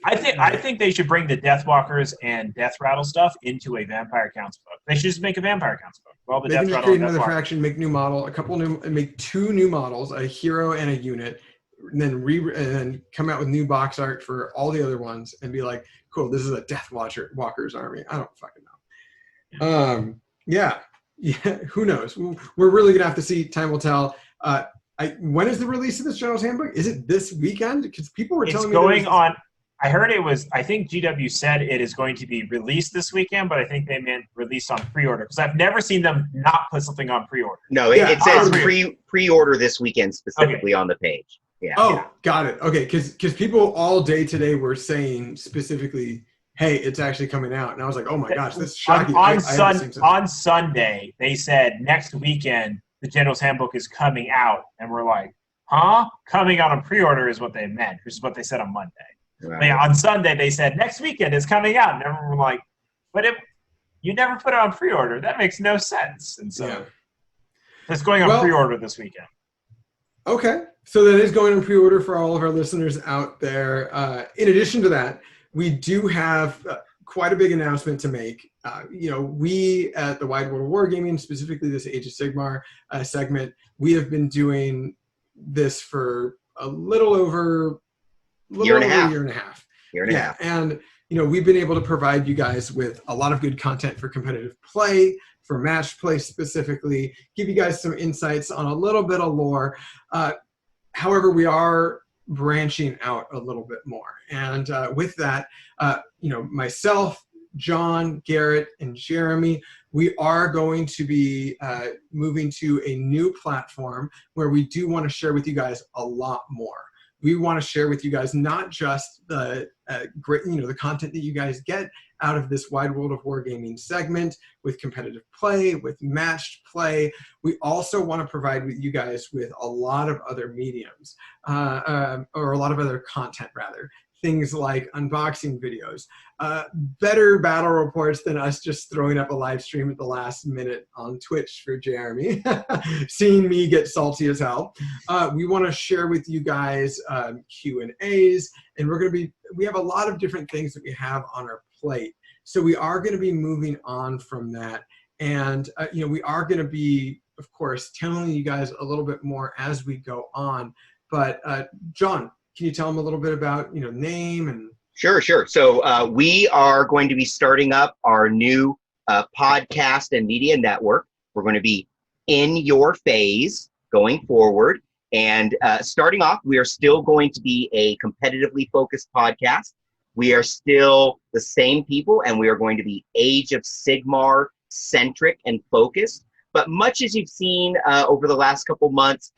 I think they should bring the Deathwalkers and Death Rattle stuff into a Vampire Council book. They should just make a Vampire Council book. All the they can just create another faction, make new model, make 2 new models, a hero and a unit, and then come out with new box art for all the other ones, and be like, cool, this is a Death Walker's army. I don't fucking know. Yeah. Who knows? We're really gonna have to see. Time will tell. When is the release of this General's Handbook? Is it this weekend? Because people were telling me it's going on. I heard it was, I think GW said it is going to be released this weekend, but I think they meant released on pre-order because I've never seen them not put something on pre-order. No, it says pre-order this weekend specifically on the page. Yeah. Oh, got it. Okay, because people all day today were saying specifically, hey, it's actually coming out. And I was like, oh my gosh, this is shocking. On Sunday, they said next weekend the General's Handbook is coming out. And we're like, huh? Coming out on pre-order is what they meant, which is what they said on Monday. Right. On Sunday, they said, next weekend it's coming out. And everyone were like, but you never put it on pre-order. That makes no sense. And so it's going on pre-order this weekend. Okay. So that is going on pre-order for all of our listeners out there. In addition to that, we do have quite a big announcement to make. We at the Wide World of Wargaming, specifically this Age of Sigmar segment, we have been doing this for a little over a year and a half. And we've been able to provide you guys with a lot of good content for competitive play, for match play specifically, give you guys some insights on a little bit of lore. However, we are branching out a little bit more. And with that, myself, John, Garrett, and Jeremy, we are going to be moving to a new platform where we do want to share with you guys a lot more. We want to share with you guys not just the great, the content that you guys get out of this Wide World of Wargaming segment with competitive play, with matched play. We also want to provide with you guys with a lot of other mediums, or a lot of other content rather. Things like unboxing videos, better battle reports than us just throwing up a live stream at the last minute on Twitch for Jeremy, seeing me get salty as hell. We want to share with you guys Q&As, and we have a lot of different things that we have on our plate. So we are going to be moving on from that. And, we are going to be, of course, telling you guys a little bit more as we go on. But, John, can you tell them a little bit about, name and Sure. So we are going to be starting up our new podcast and media network. We're going to be in your phase going forward. And starting off, we are still going to be a competitively focused podcast. We are still the same people, and we are going to be Age of Sigmar centric and focused. But much as you've seen over the last couple months,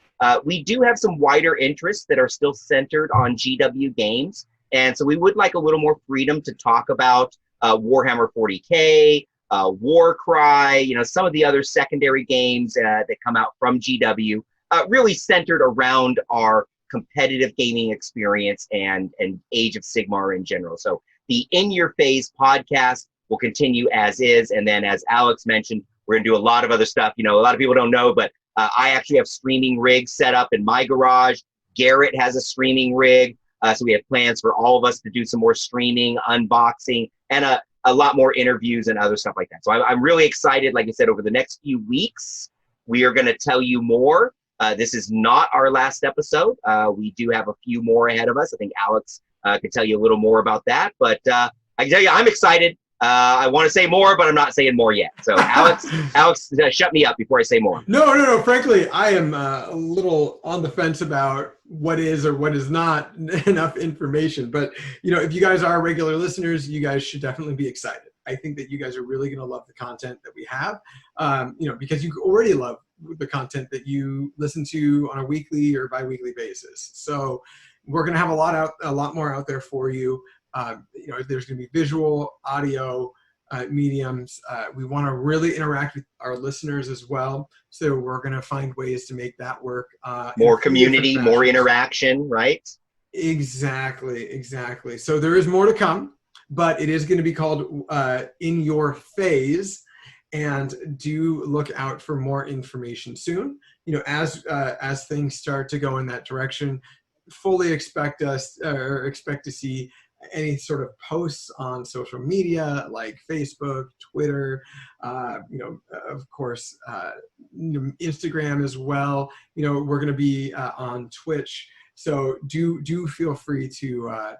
we do have some wider interests that are still centered on GW games. And so we would like a little more freedom to talk about Warhammer 40K, Warcry, some of the other secondary games that come out from GW, really centered around our competitive gaming experience and Age of Sigmar in general. So the In Your Phase podcast will continue as is. And then as Alex mentioned, we're going to do a lot of other stuff. A lot of people don't know, but I actually have streaming rigs set up in my garage. Garrett has a streaming rig. So we have plans for all of us to do some more streaming, unboxing, and a lot more interviews and other stuff like that. So I'm really excited. Like I said, over the next few weeks, we are going to tell you more. This is not our last episode. We do have a few more ahead of us. I think Alex could tell you a little more about that. But I can tell you, I'm excited. I want to say more, but I'm not saying more yet. So Alex, shut me up before I say more. No. Frankly, I am a little on the fence about what is or what is not enough information. But, if you guys are regular listeners, you guys should definitely be excited. I think that you guys are really going to love the content that we have, because you already love the content that you listen to on a weekly or bi-weekly basis. So we're going to have a lot more out there for you. There's going to be visual, audio, mediums. We want to really interact with our listeners as well. So we're going to find ways to make that work. More community, more interaction, right? Exactly. So there is more to come, but it is going to be called In Your Phase. And do look out for more information soon. As things start to go in that direction, fully expect to see any sort of posts on social media like Facebook, Twitter, of course, Instagram as well. We're going to be on Twitch. So do feel free to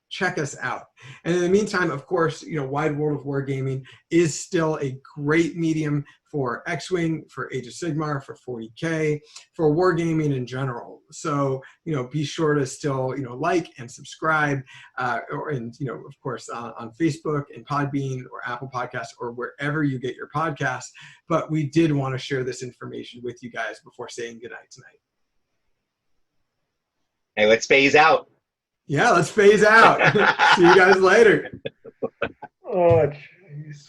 check us out. And in the meantime, of course, Wide World of Wargaming is still a great medium for X-Wing, for Age of Sigmar, for 40K, for wargaming in general. So, be sure to still, like and subscribe, of course, on Facebook and Podbean or Apple Podcasts or wherever you get your podcasts. But we did want to share this information with you guys before saying goodnight tonight. Hey, let's phase out. Yeah, let's phase out. See you guys later. Oh, jeez.